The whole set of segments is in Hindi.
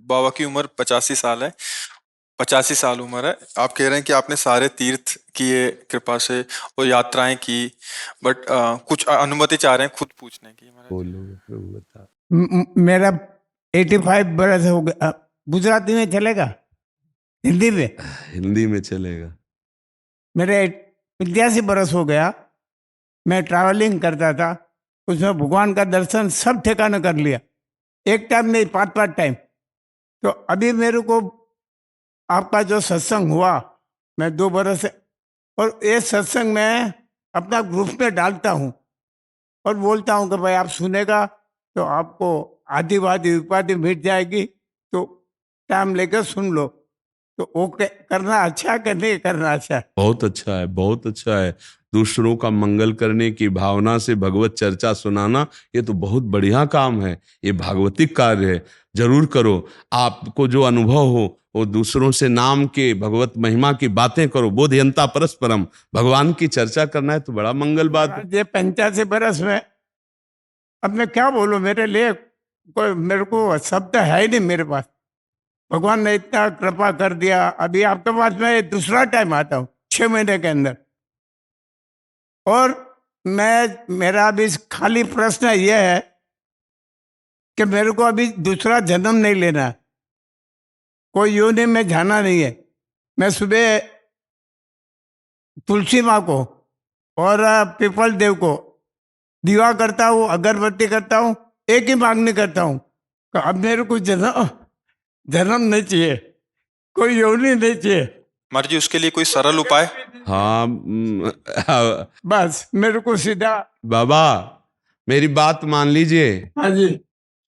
बाबा की उम्र 85 साल है। 85 साल उम्र है। आप कह रहे हैं कि आपने सारे तीर्थ किए कृपा से और यात्राएं की, बट कुछ अनुमति चाह रहे हैं खुद पूछने की महाराज। बोलो प्रभु बता। मेरा 85 बरस हो गया। गुजराती में चलेगा, हिंदी में? हिंदी में चलेगा। मेरे 85 बरस हो गया। मैं ट्रैवलिंग करता था, उसमें भगवान का दर्शन सब ठिकाना कर लिया, एक टाइम नहीं, 5 टाइम। तो अभी मेरे को आपका जो सत्संग हुआ, मैं 2 बरस और ये सत्संग में अपना ग्रुप में डालता हूँ और बोलता हूँ कि भाई आप सुनेगा तो आपको आदिवादी उपाधि मिट जाएगी, तो टाइम लेकर सुन लो। तो वो करना अच्छा है कि नहीं करना अच्छा है? बहुत अच्छा है, बहुत अच्छा है। दूसरों का मंगल करने की भावना से भगवत चर्चा सुनाना, ये तो बहुत बढ़िया काम है। ये भागवतिक कार्य है, जरूर करो। आपको जो अनुभव हो वो दूसरों से नाम के भगवत महिमा की बातें करो। बोधयंता परस्परम, भगवान की चर्चा करना है तो बड़ा मंगल बात है। ये 85 बरस में अब मैं क्या बोलूं, मेरे लिए कोई, मेरे को शब्द है ही नहीं मेरे पास। भगवान ने इतना कृपा कर दिया। अभी आपके पास मैं दूसरा टाइम आता हूँ 6 महीने के अंदर, और मेरा अभी खाली प्रश्न यह है कि मेरे को अभी दूसरा जन्म नहीं लेना है, कोई योनि में जाना नहीं है। मैं सुबह तुलसी माँ को और पीपल देव को दीवा करता हूँ, अगरबत्ती करता हूँ, एक ही मांगनी करता हूँ कि अब मेरे को जन्म नहीं चाहिए, कोई योनि नहीं चाहिए। महाराज जी, उसके लिए कोई सरल उपाय? हाँ बस मेरे को सीधा। बाबा मेरी बात मान लीजिए। हाँ जी।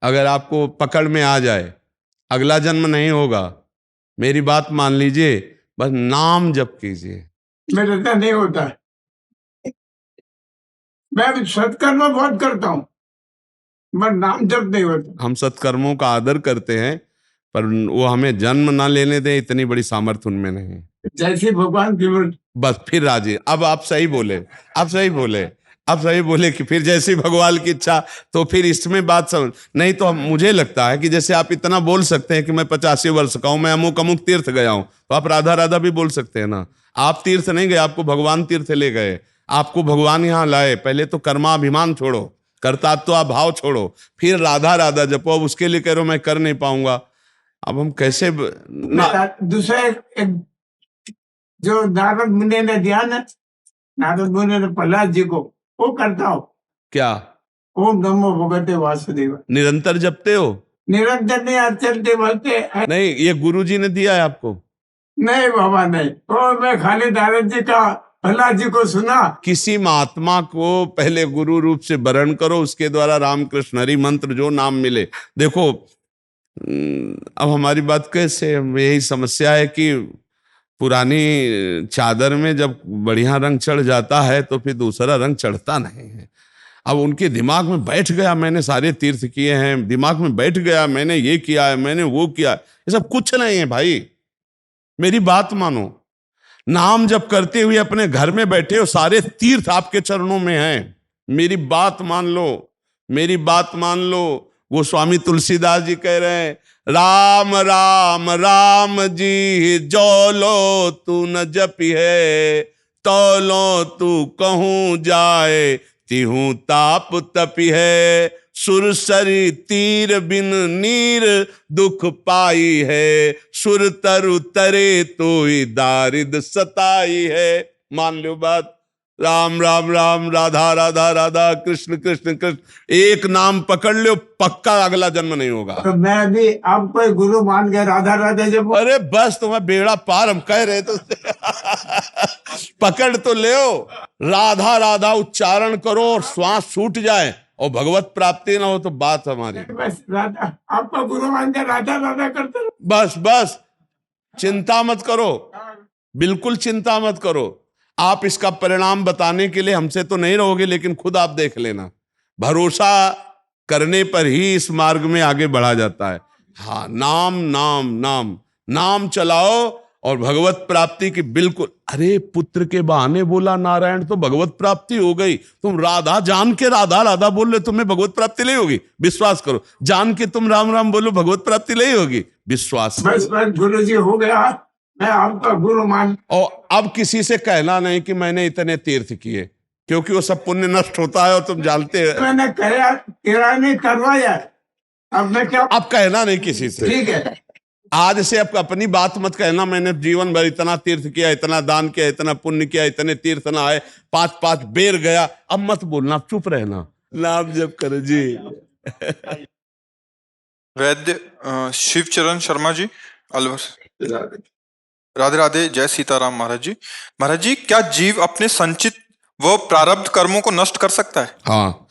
अगर आपको पकड़ में आ जाए, अगला जन्म नहीं होगा, मेरी बात मान लीजिए, बस नाम जप कीजिए। मेरे से नहीं होता है। मैं सत्कर्म बहुत करता हूँ, पर नाम जप नहीं होता। हम सत्कर्मों का आदर करते हैं, पर वो हमें जन्म ना लेने दें, इतनी बड़ी सामर्थ्य उनमें नहीं। जैसे भगवान की मर्जी। बस फिर राजी। अब आप सही बोले, आप सही बोले, आप सही बोले कि फिर जैसी भगवान की इच्छा। तो फिर इसमें बात समझ नहीं, तो मुझे लगता है कि जैसे आप इतना बोल सकते हैं कि मैं 85 वर्ष का हूं, मैं अमुक अमुक तीर्थ गया हूं, तो आप राधा राधा भी बोल सकते हैं ना। आप तीर्थ नहीं गए, आपको भगवान तीर्थ ले गए, आपको भगवान यहाँ लाए। पहले तो कर्माभिमान छोड़ो, कर्तात्व भाव छोड़ो, फिर राधा राधा जपो। अब उसके लिए कह रहे हो मैं कर नहीं पाऊंगा, अब हम कैसे दूसरा एक जो नारद मुनि ने दिया ना, नारद मुनि ने प्रहलाद जी को, वो करता हूँ। क्या? ओम नमो भगवते वासुदेव। निरंतर जपते हो? निरंतर नहीं, चलते बोलते नहीं, ये गुरुजी ने दिया है आपको? नहीं बाबा नहीं, तो मैं खाली नारद जी का, प्रहलाद जी को सुना। किसी महात्मा को पहले गुरु रूप से वरण करो, उसके द्वारा रामकृष्ण हरि मंत्र जो नाम मिले। देखो अब हमारी बात कैसे, यही समस्या है कि पुरानी चादर में जब बढ़िया रंग चढ़ जाता है तो फिर दूसरा रंग चढ़ता नहीं है। अब उनके दिमाग में बैठ गया मैंने सारे तीर्थ किए हैं, दिमाग में बैठ गया मैंने ये किया है, मैंने वो किया है। ये सब कुछ नहीं है भाई, मेरी बात मानो। नाम जब करते हुए अपने घर में बैठे हो, सारे तीर्थ आपके चरणों में हैं। मेरी बात मान लो, मेरी बात मान लो। गोस्वामी तुलसीदास जी कह रहे हैं, राम राम राम जी जो लो तू न जपी है, तो लो तू कहूं जाए तिहूं ताप तपी है। सुरसरी तीर बिन नीर दुख पाई है, सुर तरु तरे तो ही दारिद सताई है। मान लो बात। राम राम राम, राधा राधा राधा, कृष्ण कृष्ण कृष्ण, एक नाम पकड़ लो, पक्का अगला जन्म नहीं होगा। तो मैं भी आपको गुरु मान के राधा राधा जब। अरे बस तुम्हें बेड़ा पार, हम कह रहे तो पकड़ तो ले, राधा राधा उच्चारण करो और श्वास छूट जाए और भगवत प्राप्ति ना हो तो बात हमारी। बस राधा, आपका गुरु मान के राधा राधा करते रहो। बस बस, चिंता मत करो, बिल्कुल चिंता मत करो। आप इसका परिणाम बताने के लिए हमसे तो नहीं रहोगे, लेकिन खुद आप देख लेना। भरोसा करने पर ही इस मार्ग में आगे बढ़ा जाता है। हाँ, नाम नाम नाम नाम चलाओ, और भगवत प्राप्ति की बिल्कुल, अरे पुत्र के बहाने बोला नारायण तो भगवत प्राप्ति हो गई। तुम राधा जान के राधा राधा बोल रहे, तुम्हें भगवत प्राप्ति नहीं होगी, विश्वास करो। जान के तुम राम राम बोलो, भगवत प्राप्ति नहीं होगी, विश्वास करो। बस गुरु जी हो गया, मैं आपका गुरु मान। और अब किसी से कहना नहीं कि मैंने इतने तीर्थ किए, क्योंकि वो सब पुण्य नष्ट होता है और तुम जानते हो। मैंने किराया नहीं करवाया, अब मैं क्या, अब कहना नहीं किसी से, ठीक है। आज से अब अपनी बात मत कहना मैंने जीवन भर इतना तीर्थ किया, इतना दान किया, इतना पुण्य किया, इतने तीर्थ ना आए, 5 बेर गया। अब मत बोलना, चुप रहना, नाम जप करो जी। वैद्य शिवचरण शर्मा जी, अलवर। राधे राधे, जय सीताराम महाराज जी। महाराज जी, क्या जीव अपने संचित व प्रारब्ध कर्मों को नष्ट कर सकता है? हाँ,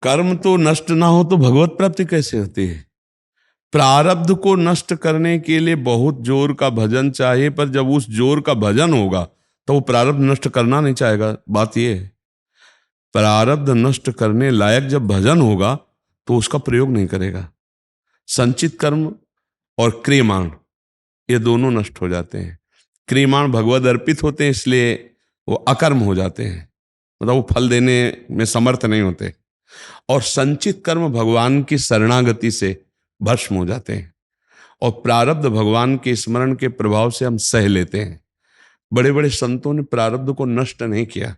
कर्म तो नष्ट ना हो तो भगवत प्राप्ति कैसे होती है? प्रारब्ध को नष्ट करने के लिए बहुत जोर का भजन चाहिए, पर जब उस जोर का भजन होगा तो वो प्रारब्ध नष्ट करना नहीं चाहेगा। बात ये है, प्रारब्ध नष्ट करने लायक जब भजन होगा तो उसका प्रयोग नहीं करेगा। संचित कर्म और क्रियमाण ये दोनों नष्ट हो जाते हैं। क्रियमाण भगवद अर्पित होते हैं, इसलिए वो अकर्म हो जाते हैं, मतलब वो फल देने में समर्थ नहीं होते। और संचित कर्म भगवान की शरणागति से भस्म हो जाते हैं, और प्रारब्ध भगवान के स्मरण के प्रभाव से हम सह लेते हैं। बड़े बड़े संतों ने प्रारब्ध को नष्ट नहीं किया।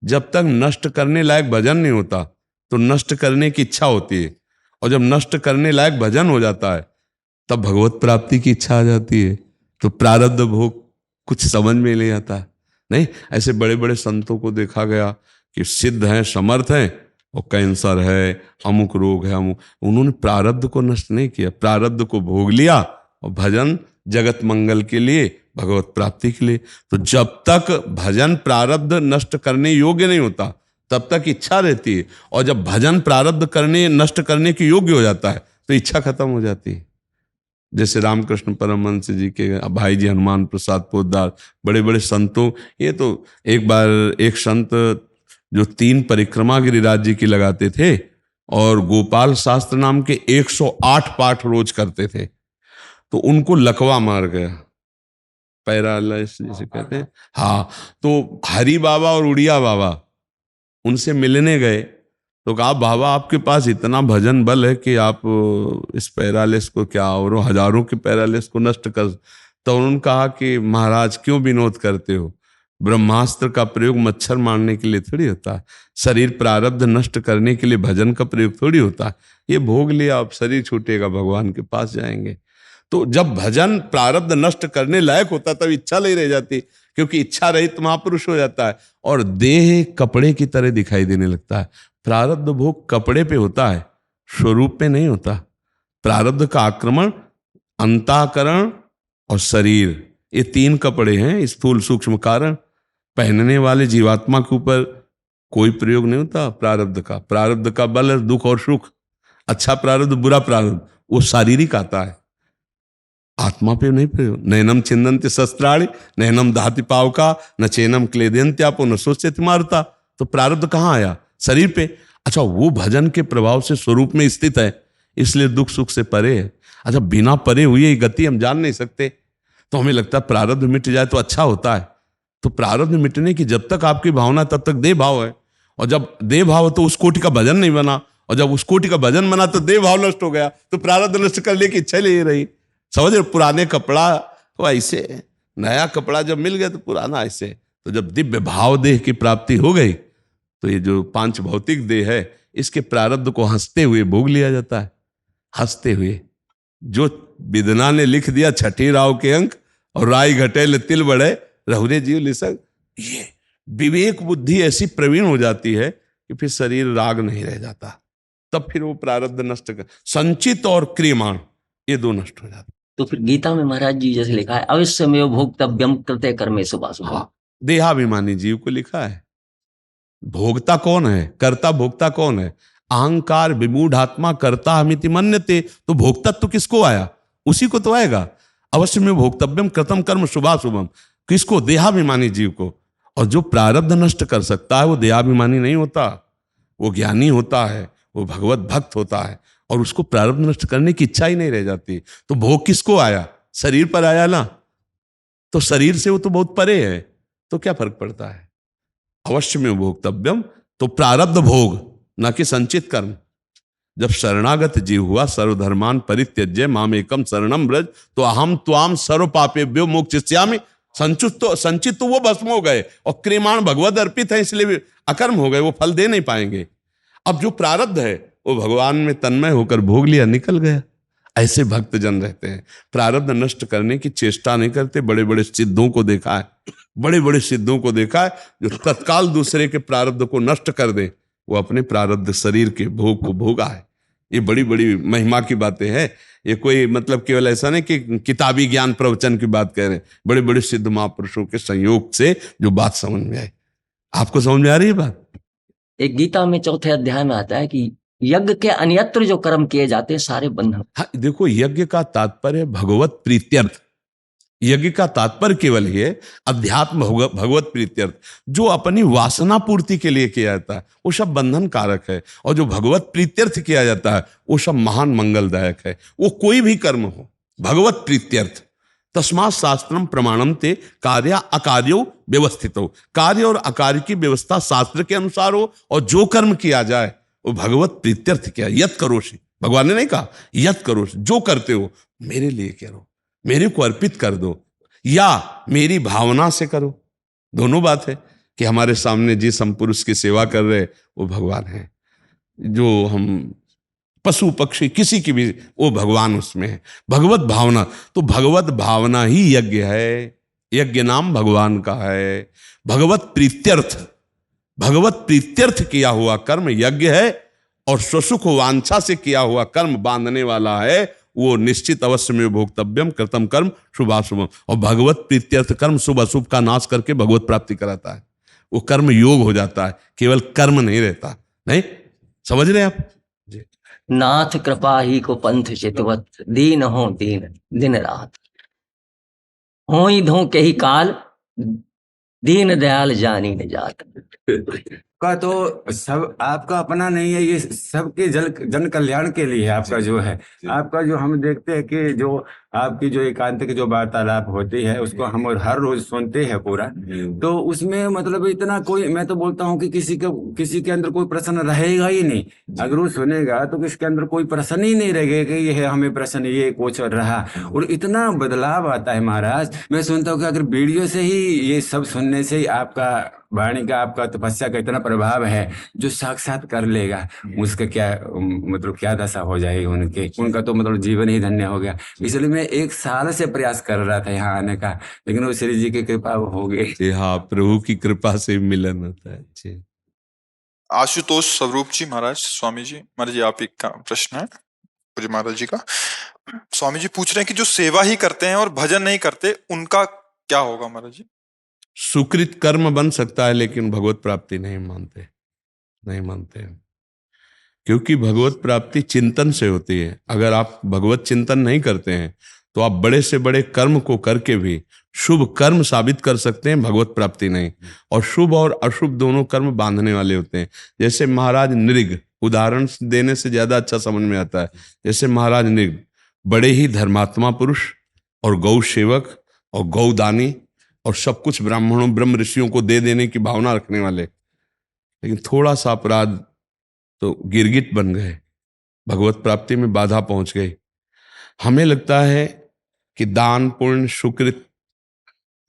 जब तक नष्ट करने लायक भजन नहीं होता तो नष्ट करने की इच्छा होती है, और जब नष्ट करने लायक भजन हो जाता है तब भगवत प्राप्ति की इच्छा आ जाती है। तो प्रारब्ध भोग कुछ समझ में नहीं आता। नहीं, ऐसे बड़े बड़े संतों को देखा गया कि सिद्ध हैं, समर्थ हैं, और कैंसर है, अमुक रोग है, अमुक, उन्होंने प्रारब्ध को नष्ट नहीं किया, प्रारब्ध को भोग लिया और भजन जगत मंगल के लिए, भगवत प्राप्ति के लिए। तो जब तक भजन प्रारब्ध नष्ट करने योग्य नहीं होता तब तक इच्छा रहती है, और जब भजन प्रारब्ध करने नष्ट करने के योग्य हो जाता है तो इच्छा खत्म हो जाती है। जैसे रामकृष्ण परमहंस जी के भाई जी हनुमान प्रसाद पोद्दार, बड़े बड़े संतों, ये तो एक बार एक संत जो 3 परिक्रमा गिरिराज जी की लगाते थे और गोपाल शास्त्र नाम के 108 पाठ रोज करते थे, तो उनको लकवा मार गया, पैरालाइसिस जिसे कहते हैं। हाँ, तो हरि बाबा और उड़िया बाबा उनसे मिलने गए तो कहा, बाबा आपके पास इतना भजन बल है कि आप इस पैरालिस को क्या और हजारों के पैरालिस को नष्ट कर। तो उन्होंने कहा कि महाराज क्यों विनोद करते हो, ब्रह्मास्त्र का प्रयोग मच्छर मारने के लिए थोड़ी होता है, शरीर प्रारब्ध नष्ट करने के लिए भजन का प्रयोग थोड़ी होता है। ये भोग लिया, अब शरीर छूटेगा, भगवान के पास जाएंगे। तो जब भजन प्रारब्ध नष्ट करने लायक होता तब इच्छा नहीं रह जाती, क्योंकि इच्छा रहित महापुरुष हो जाता है और देह कपड़े की तरह दिखाई देने लगता है। प्रारब्ध भोग कपड़े पे होता है, स्वरूप पे नहीं होता। प्रारब्ध का आक्रमण अंतःकरण और शरीर, ये 3 कपड़े हैं, स्थूल सूक्ष्म कारण। पहनने वाले जीवात्मा के ऊपर कोई प्रयोग नहीं होता प्रारब्ध का। प्रारब्ध का बल है दुख और सुख, अच्छा प्रारब्ध बुरा प्रारब्ध वो शारीरिक आता है, आत्मा पे नहीं प्रयोग। नैनम छिंदन्ति शस्त्राणि नैनम दहति पावका न चैनम क्लेदयन्त्यापो न सोचति मारुता। तो प्रारब्ध कहाँ आया? शरीर पे। अच्छा, वो भजन के प्रभाव से स्वरूप में स्थित है, इसलिए दुख सुख से परे है। अच्छा, बिना परे हुई गति हम जान नहीं सकते, तो हमें लगता है प्रारब्ध मिट जाए तो अच्छा होता है। तो प्रारब्ध मिटने की जब तक आपकी भावना तब तक देह भाव है, और जब देह भाव तो उस कोटि का भजन नहीं बना, और जब उस कोटि का भजन बना तो देह भाव नष्ट हो गया, तो प्रारब्ध नष्ट करने की इच्छा नहीं रही। समझ रहे? पुराने कपड़ा तो ऐसे, नया कपड़ा जब मिल गया तो पुराना ऐसे। तो जब दिव्य भाव देह की प्राप्ति हो गई तो ये जो 5 भौतिक देह है इसके प्रारब्ध को हंसते हुए भोग लिया जाता है। हंसते हुए, जो विदना ने लिख दिया 6ठी राव के अंक, और राय घटेल तिल बढ़े रहुरे जीव लिसक। ये विवेक बुद्धि ऐसी प्रवीण हो जाती है कि फिर शरीर राग नहीं रह जाता, तब फिर वो प्रारब्ध नष्ट कर, संचित और क्रियमाण ये 2 नष्ट हो जाते। तो फिर गीता में महाराज जी जैसे लिखा है, अवश्यमेव भोक्तव्यम कृते कर्मे शुभाशुभम। हाँ, देहाभिमानी जीव को लिखा है। भोक्ता कौन है? कर्ता भोक्ता कौन है? अहंकार विमूढ़ात्मा कर्ता हमिति मन्यते। तो भोक्तत्व किसको आया? उसी को तो आएगा। अवश्य में भोक्तव्यम कृतम कर्म शुभाशुभम, किसको? देहाभिमानी जीव को। और जो प्रारब्ध नष्ट कर सकता है वो देहाभिमानी नहीं होता, वो ज्ञानी होता है, वो भगवत भक्त होता है, और उसको प्रारब्ध नष्ट करने की इच्छा ही नहीं रह जाती। तो भोग किसको आया? शरीर पर आया ना। तो शरीर से वो तो बहुत परे है, तो क्या फर्क पड़ता है। अवश्य में भोक्तव्यम, तो प्रारब्ध भोग न कि संचित कर्म। जब शरणागत जीव हुआ, सर्वधर्मान परित्यज्य माम एकम शरणम ब्रज, तो अहम त्वाम सर्व पापेभ्यो मोक्षयिष्यामि। संचित तो वो भस्म हो गए, और क्रियमाण भगवद अर्पित है, इसलिए भी अकर्म हो गए, वो फल दे नहीं पाएंगे। अब जो प्रारब्ध है वो भगवान में तन्मय होकर भोग लिया, निकल गया। ऐसे भक्त जन रहते हैं, प्रारब्ध नष्ट करने की चेष्टा नहीं करते। बड़े बड़े सिद्धों को देखा है, बड़े बड़े सिद्धों को देखा है, जो तत्काल दूसरे के प्रारब्ध को नष्ट कर दे, वो अपने प्रारब्ध शरीर के भोग को भोगा है। ये बड़ी बड़ी महिमा की बातें हैं। ये कोई मतलब केवल ऐसा नहीं कि किताबी ज्ञान प्रवचन की बात कह रहे हैं, बड़े बड़े सिद्ध महापुरुषों के संयोग से जो बात समझ में आई। आपको समझ में आ रही है बात? एक गीता में 4थे अध्याय में आता है कि यज्ञ के अन्यत्र जो कर्म किए जाते हैं सारे बंधन। हाँ, देखो, यज्ञ का तात्पर्य भगवत प्रीत्यर्थ। यज्ञ का तात्पर्य केवल ये अध्यात्म भगवत प्रीत्यर्थ, जो अपनी वासना पूर्ति के लिए किया जाता है वो सब बंधन कारक है, और जो भगवत प्रीत्यर्थ किया जाता है वो सब महान मंगलदायक है। वो कोई भी कर्म हो, भगवत प्रीत्यर्थ। तस्मात् शास्त्रम प्रमाणम ते कार्य अकार्यो व्यवस्थित हो। कार्य और अकार्य की व्यवस्था शास्त्र के अनुसार हो, और जो कर्म किया जाए वो भगवत प्रीत्यर्थ किया। यत करोषि, भगवान ने नहीं कहा यत करोषि, जो करते हो मेरे लिए करो, मेरे को अर्पित कर दो, या मेरी भावना से करो। दोनों बात है कि हमारे सामने जिस हम पुरुष की सेवा कर रहे वो भगवान है, जो हम पशु पक्षी किसी की भी, वो भगवान उसमें है। भगवत भावना, तो भगवत भावना ही यज्ञ है। यज्ञ नाम भगवान का है। भगवत प्रीत्यर्थ, भगवत प्रीत्यर्थ किया हुआ कर्म यज्ञ है, और स्वसुख वांछा से किया हुआ कर्म बांधने वाला है, वो निश्चित अवश्य में भोक्तव्यम कृतम कर्म शुभाशुभम। और भगवत प्रीत्यर्थ कर्म शुभ अशुभ का नाश करके भगवत प्राप्ति कराता है। वो कर्म योग हो जाता है, केवल कर्म नहीं रहता। नहीं समझ रहे आप? नाथ कृपा ही को पंथ चितवत, दीन हो दीन दिन रात, हो ही धो के ही काल, दीन दयाल जानी न जात। का तो सब आपका अपना नहीं है, ये सबके जन कल्याण के लिए है आपका जो है। आपका जो हम देखते हैं कि जो आपकी जो एकांत की जो वार्तालाप होती है उसको हम हर रोज सुनते हैं पूरा, तो उसमें मतलब इतना कोई, मैं तो बोलता हूँ कि किसी के अंदर कोई प्रश्न रहेगा ही नहीं। अगर वो सुनेगा तो किसके अंदर कोई प्रश्न ही नहीं रहेगा कि ये है हमें प्रश्न ये कुछ रहा। और इतना बदलाव आता है महाराज, मैं सुनता हूँ कि अगर वीडियो से ही ये सब सुनने से ही आपका वाणी का, आपका तपस्या का इतना प्रभाव है, जो साक्षात कर लेगा उसका क्या मतलब क्या दशा हो जाएगी उनका तो मतलब जीवन ही धन्य हो गया। इसलिए मैं 1 साल से प्रयास कर रहा था यहाँ आने का, लेकिन वो श्री जी की कृपा हो गई। हाँ, प्रभु की कृपा से मिलन होता है। जी। आशुतोष स्वरूप जी महाराज, स्वामी जी महाराज जी, आप एक प्रश्न है पूज्य महाराज जी का। स्वामी जी पूछ रहे हैं कि जो सेवा ही करते हैं और भजन नहीं करते उनका क्या होगा महाराज जी? सुकृत कर्म बन सकता है, लेकिन भगवत प्राप्ति नहीं मानते। क्योंकि भगवत प्राप्ति चिंतन से होती है। अगर आप भगवत चिंतन नहीं करते हैं तो आप बड़े से बड़े कर्म को करके भी शुभ कर्म साबित कर सकते हैं, भगवत प्राप्ति नहीं। और शुभ और अशुभ दोनों कर्म बांधने वाले होते हैं। जैसे महाराज नृग, उदाहरण देने से ज्यादा अच्छा समझ में आता है। जैसे महाराज नृग बड़े ही धर्मात्मा पुरुष और गौ सेवक और गौदानी और सब कुछ ब्राह्मणों ब्रह्म ऋषियों को दे देने की भावना रखने वाले, लेकिन थोड़ा सा अपराध तो गिरगिट बन गए, भगवत प्राप्ति में बाधा पहुंच गई। हमें लगता है कि दान पुण्य सुकृत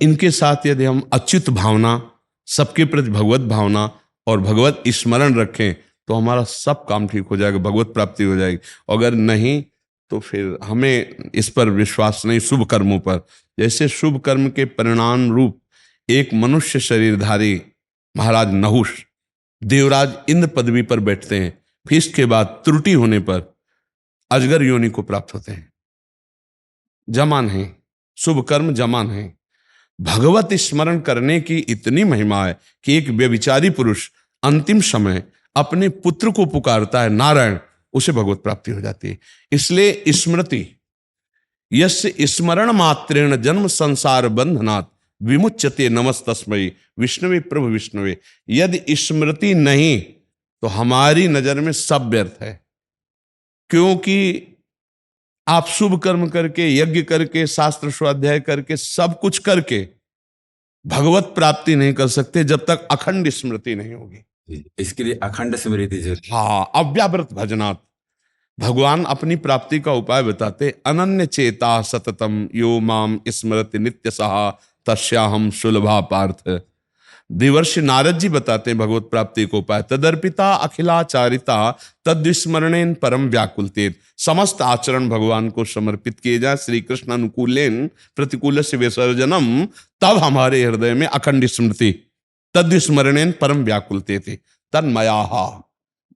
इनके साथ यदि हम अच्युत भावना, सबके प्रति भगवत भावना और भगवत स्मरण रखें तो हमारा सब काम ठीक हो जाएगा, भगवत प्राप्ति हो जाएगी। अगर नहीं तो फिर हमें इस पर विश्वास नहीं, शुभ कर्मों पर। जैसे शुभ कर्म के परिणाम रूप एक मनुष्य शरीरधारी महाराज नहुष देवराज इंद्र पदवी पर बैठते हैं, फिर इसके बाद त्रुटि होने पर अजगर योनि को प्राप्त होते हैं। जमान है, शुभ कर्म जमान है। भगवत स्मरण करने की इतनी महिमा है कि एक व्यभिचारी पुरुष अंतिम समय अपने पुत्र को पुकारता है नारायण, उसे भगवत प्राप्ति हो जाती है। इसलिए स्मृति, यस्य स्मरण मात्रेण जन्म संसार बंधनात् विमुच्यते नमस्तस्मै विष्णुवे प्रभु विष्णुवे। यदि स्मृति नहीं तो हमारी नजर में सब व्यर्थ है, क्योंकि आप शुभ कर्म करके, यज्ञ करके, शास्त्र स्वाध्याय करके, सब कुछ करके भगवत प्राप्ति नहीं कर सकते जब तक अखंड स्मृति नहीं होगी। इसके लिए अखंड स्मृति जरूरी। हाँ, अव्यावृत भजनात् भगवान अपनी प्राप्ति का उपाय बताते। अनन्य चेता सततम यो माम स्मृति नित्य सहा तस्याहम सुलभा पार्थ। देवर्षि नारद जी बताते हैं भगवत प्राप्ति को उपाय। तदर्पिता अखिलाचारिता तद्विस्मरणेन परम व्याकुलतेत। समस्त आचरण भगवान को समर्पित किए जाए, श्री कृष्ण अनुकूलेन प्रतिकूल से विसर्जनम, तब हमारे हृदय में अखंड स्मृति। तद्विस्मरणेन परम व्याकुलतेत तन्मया,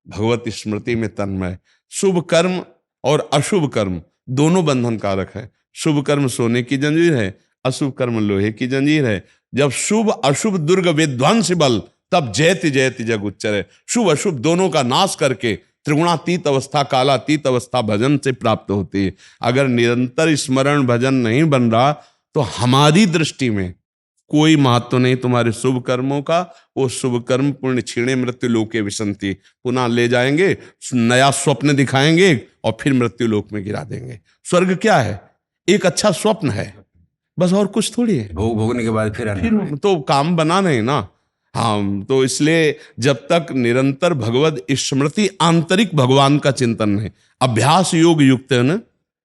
भगवत स्मृति में तन्मय। शुभ कर्म और अशुभ कर्म दोनों बंधन कारक है। शुभ कर्म सोने की जंजीर है, अशुभ कर्म लोहे की जंजीर है। जब शुभ अशुभ दुर्ग विध्वंस बल, तब जयति जयति जग उच्चर। शुभ अशुभ दोनों का नाश करके त्रिगुणातीत अवस्था, कालातीत अवस्था भजन से प्राप्त होती है। अगर निरंतर स्मरण भजन नहीं बन रहा तो हमारी दृष्टि में कोई महत्व नहीं तुम्हारे शुभ कर्मों का। वो शुभ कर्म पुण्य क्षीणे मृत्यु लोके विसंति, पुनः ले जाएंगे, नया स्वप्न दिखाएंगे और फिर मृत्यु लोक में गिरा देंगे। स्वर्ग क्या है? एक अच्छा स्वप्न है, बस, और कुछ थोड़ी है। भोगने के बाद फिर तो काम बना नहीं ना। हाँ, तो इसलिए जब तक निरंतर भगवत स्मृति, आंतरिक भगवान का चिंतन है, अभ्यास योग युक्त है ना,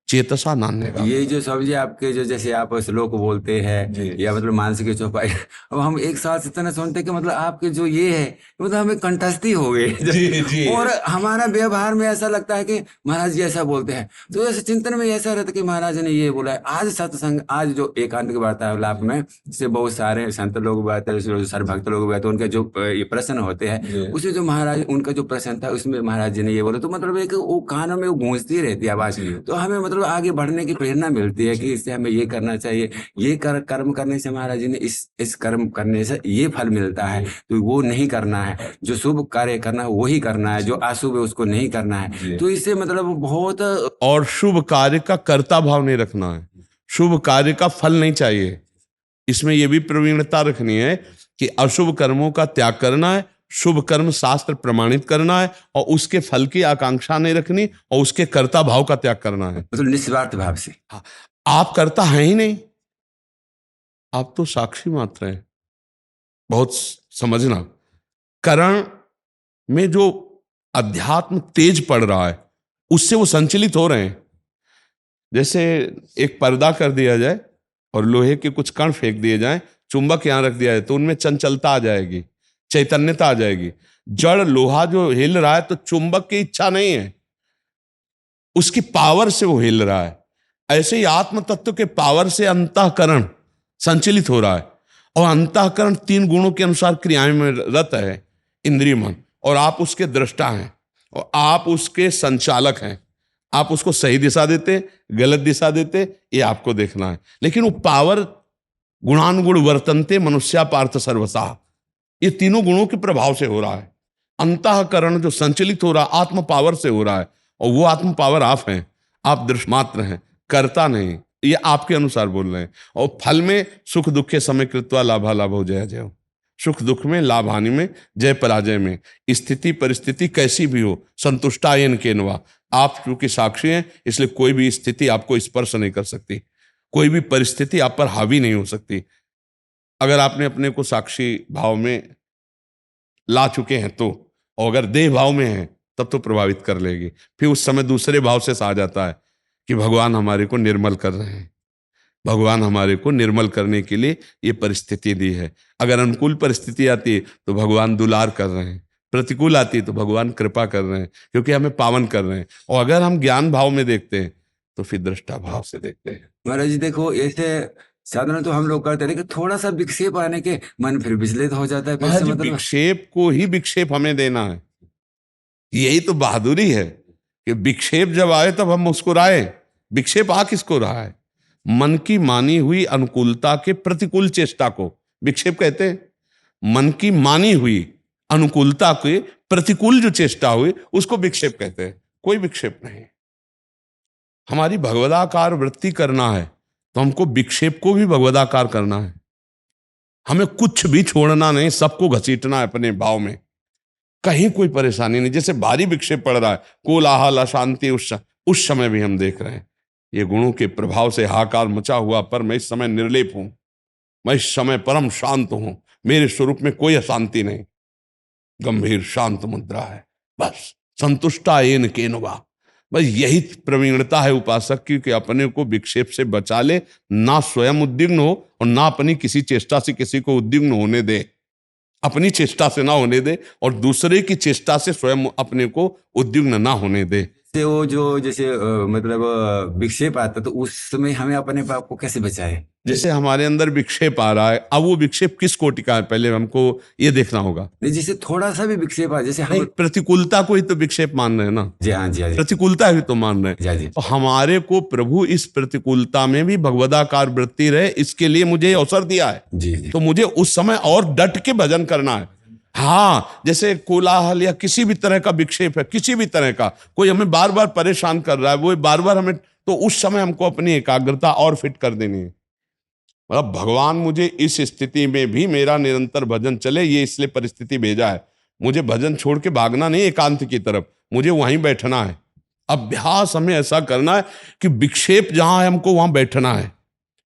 चेतसा नान्य का। ये जो समझिए आपके जो जैसे आप श्लोक बोलते हैं या मतलब मानसिक चौपाई, अब हम एक साथ से इतना सुनते कि मतलब आपके जो ये है मतलब हमें कंठस्थी हो गई। और हमारा व्यवहार में ऐसा लगता है कि महाराज जी ऐसा बोलते हैं, तो ऐसे चिंतन में ऐसा रहता है कि महाराज ने ये बोला है। आज सत्संग, आज जो एकांत के वार्तालाप में जैसे बहुत सारे संत लोग बात है, सारे भक्त लोग बात है, उनके जो ये प्रश्न होते हैं, उसमें जो महाराज उनका जो प्रश्न था उसमें महाराज जी ने ये बोला, तो मतलब एक वो कानों में वो गूंजती रहती है आवाज। तो हमें मतलब आगे बढ़ने की प्रेरणा मिलती है कि इससे हमें ये करना चाहिए, ये कर्म करने से महाराज जी ने इस कर्म करने से ये फल मिलता है, तो वो नहीं करना है। जो शुभ कार्य करना है वही करना है, जो अशुभ है उसको नहीं करना है। तो इससे मतलब बहुत, और शुभ कार्य का कर्ता भाव नहीं रखना है, शुभ कार्य का फल नहीं चाहिए। इसमें यह भी प्रवीणता रखनी है कि अशुभ कर्मों का त्याग करना है, शुभ कर्म शास्त्र प्रमाणित करना है, और उसके फल की आकांक्षा नहीं रखनी, और उसके कर्ता भाव का त्याग करना है। मतलब निस्वार्थ भाव से। आप कर्ता हैं ही नहीं, आप तो साक्षी मात्र हैं। बहुत समझना, करण में जो अध्यात्म तेज पड़ रहा है उससे वो संचलित हो रहे हैं। जैसे एक पर्दा कर दिया जाए और लोहे के कुछ कण फेंक दिए जाएं, चुंबक यहां रख दिया जाए, तो उनमें चंचलता आ जाएगी, चैतन्यता आ जाएगी। जड़ लोहा जो हिल रहा है तो चुंबक की इच्छा नहीं है, उसकी पावर से वो हिल रहा है। ऐसे ही आत्म तत्व के पावर से अंतःकरण संचलित हो रहा है, और अंतःकरण 3 गुणों के अनुसार क्रियाएं में रत है, इंद्रिय मन, और आप उसके दृष्टा हैं और आप उसके संचालक हैं। आप उसको सही दिशा देते, गलत दिशा देते, ये आपको देखना है। लेकिन वो पावर गुणानुगुण वर्तन्ते मनुष्या पार्थ सर्वसा, ये तीनों गुणों के प्रभाव से हो रहा है। अंतःकरण जो संचलित हो रहा है आत्म पावर से हो रहा है, और वो आत्म पावर आप हैं। आप दृश्यमात्र हैं, कर्ता नहीं। ये आपके अनुसार बोल रहे हैं। और फल में सुख दुख के समय कृत्वा लाभा लाभो जय जय। सुख दुख में, लाभ हानि में, जय पराजय में, स्थिति परिस्थिति कैसी भी हो, संतुष्टायन केनवा। आप चूंकि साक्षी हैं इसलिए कोई भी स्थिति आपको स्पर्श नहीं कर सकती, कोई भी परिस्थिति आप पर हावी नहीं हो सकती। अगर आपने अपने को साक्षी भाव में ला चुके हैं तो, और अगर देह भाव में है तब तो प्रभावित कर लेगी। फिर उस समय दूसरे भाव से आ जाता है कि भगवान हमारे को निर्मल कर रहे हैं, भगवान हमारे को निर्मल करने के लिए ये परिस्थिति दी है। अगर अनुकूल परिस्थिति आती है तो भगवान दुलार कर रहे हैं, प्रतिकूल आती है तो भगवान कृपा कर रहे हैं, क्योंकि हमें पावन कर रहे हैं। और अगर हम ज्ञान भाव में देखते हैं तो फिर दृष्टा भाव से देखते हैं। महाराज जी देखो, ऐसे साधना तो हम लोग करते हैं, लेकिन थोड़ा सा विक्षेप आने के मन फिर विचलित हो जाता है। फिर से मतलब विक्षेप को ही विक्षेप हमें देना है। यही तो बहादुरी है कि विक्षेप जब आए तब हम मुस्कुराए। विक्षेप आ किसको रहा है? मन की मानी हुई अनुकूलता के प्रतिकूल चेष्टा को विक्षेप कहते हैं। मन की मानी हुई अनुकूलता के प्रतिकूल जो चेष्टा हुई उसको विक्षेप कहते हैं। कोई विक्षेप नहीं। हमारी भगवदाकार वृत्ति करना है तो हमको विक्षेप को भी भगवदाकार करना है। हमें कुछ भी छोड़ना नहीं, सबको घसीटना है अपने भाव में, कहीं कोई परेशानी नहीं। जैसे भारी विक्षेप पड़ रहा है, कोलाहल अशांति, उस समय भी हम देख रहे हैं ये गुणों के प्रभाव से हाहाकार मचा हुआ, पर मैं इस समय निर्लेप हूं, मैं इस समय परम शांत हूं, मेरे स्वरूप में कोई अशांति नहीं, गंभीर शांत मुद्रा है, बस संतुष्टा येन केनवा। बस यही प्रवीणता है उपासक की, कि अपने को विक्षेप से बचा ले, ना स्वयं उद्विग्न हो और ना अपनी किसी चेष्टा से किसी को उद्विग्न होने दे, अपनी चेष्टा से ना होने दे और दूसरे की चेष्टा से स्वयं अपने को उद्विग्न ना होने दे। से वो जो जैसे मतलब विक्षेप आता तो उस समय हमें अपने आप को कैसे बचाए? जैसे हमारे अंदर विक्षेप आ रहा है, अब वो विक्षेप किस कोटि का है पहले हमको ये देखना होगा। नहीं, जैसे थोड़ा सा भी विक्षेप आ, जैसे नहीं, हम प्रतिकूलता को ही तो विक्षेप मान रहे हैं ना, जी हाँ जी हाँ जी प्रतिकूलता ही तो मान रहे हैं। जी हाँ जी। तो हमारे को प्रभु इस प्रतिकूलता में भी भगवदाकार वृत्ति रहे, इसके लिए मुझे अवसर दिया है। जी जी तो मुझे उस समय और डट के भजन करना है। हाँ, जैसे कोलाहल या किसी भी तरह का विक्षेप है, किसी भी तरह का, कोई हमें बार बार परेशान कर रहा है, वो बार बार हमें, तो उस समय हमको अपनी एकाग्रता और फिट कर देनी है। मतलब भगवान मुझे इस स्थिति में भी मेरा निरंतर भजन चले, ये इसलिए परिस्थिति भेजा है। मुझे भजन छोड़ के भागना नहीं एकांत की तरफ, मुझे वहीं बैठना है। अभ्यास हमें ऐसा करना है कि विक्षेप जहां है हमको वहां बैठना है,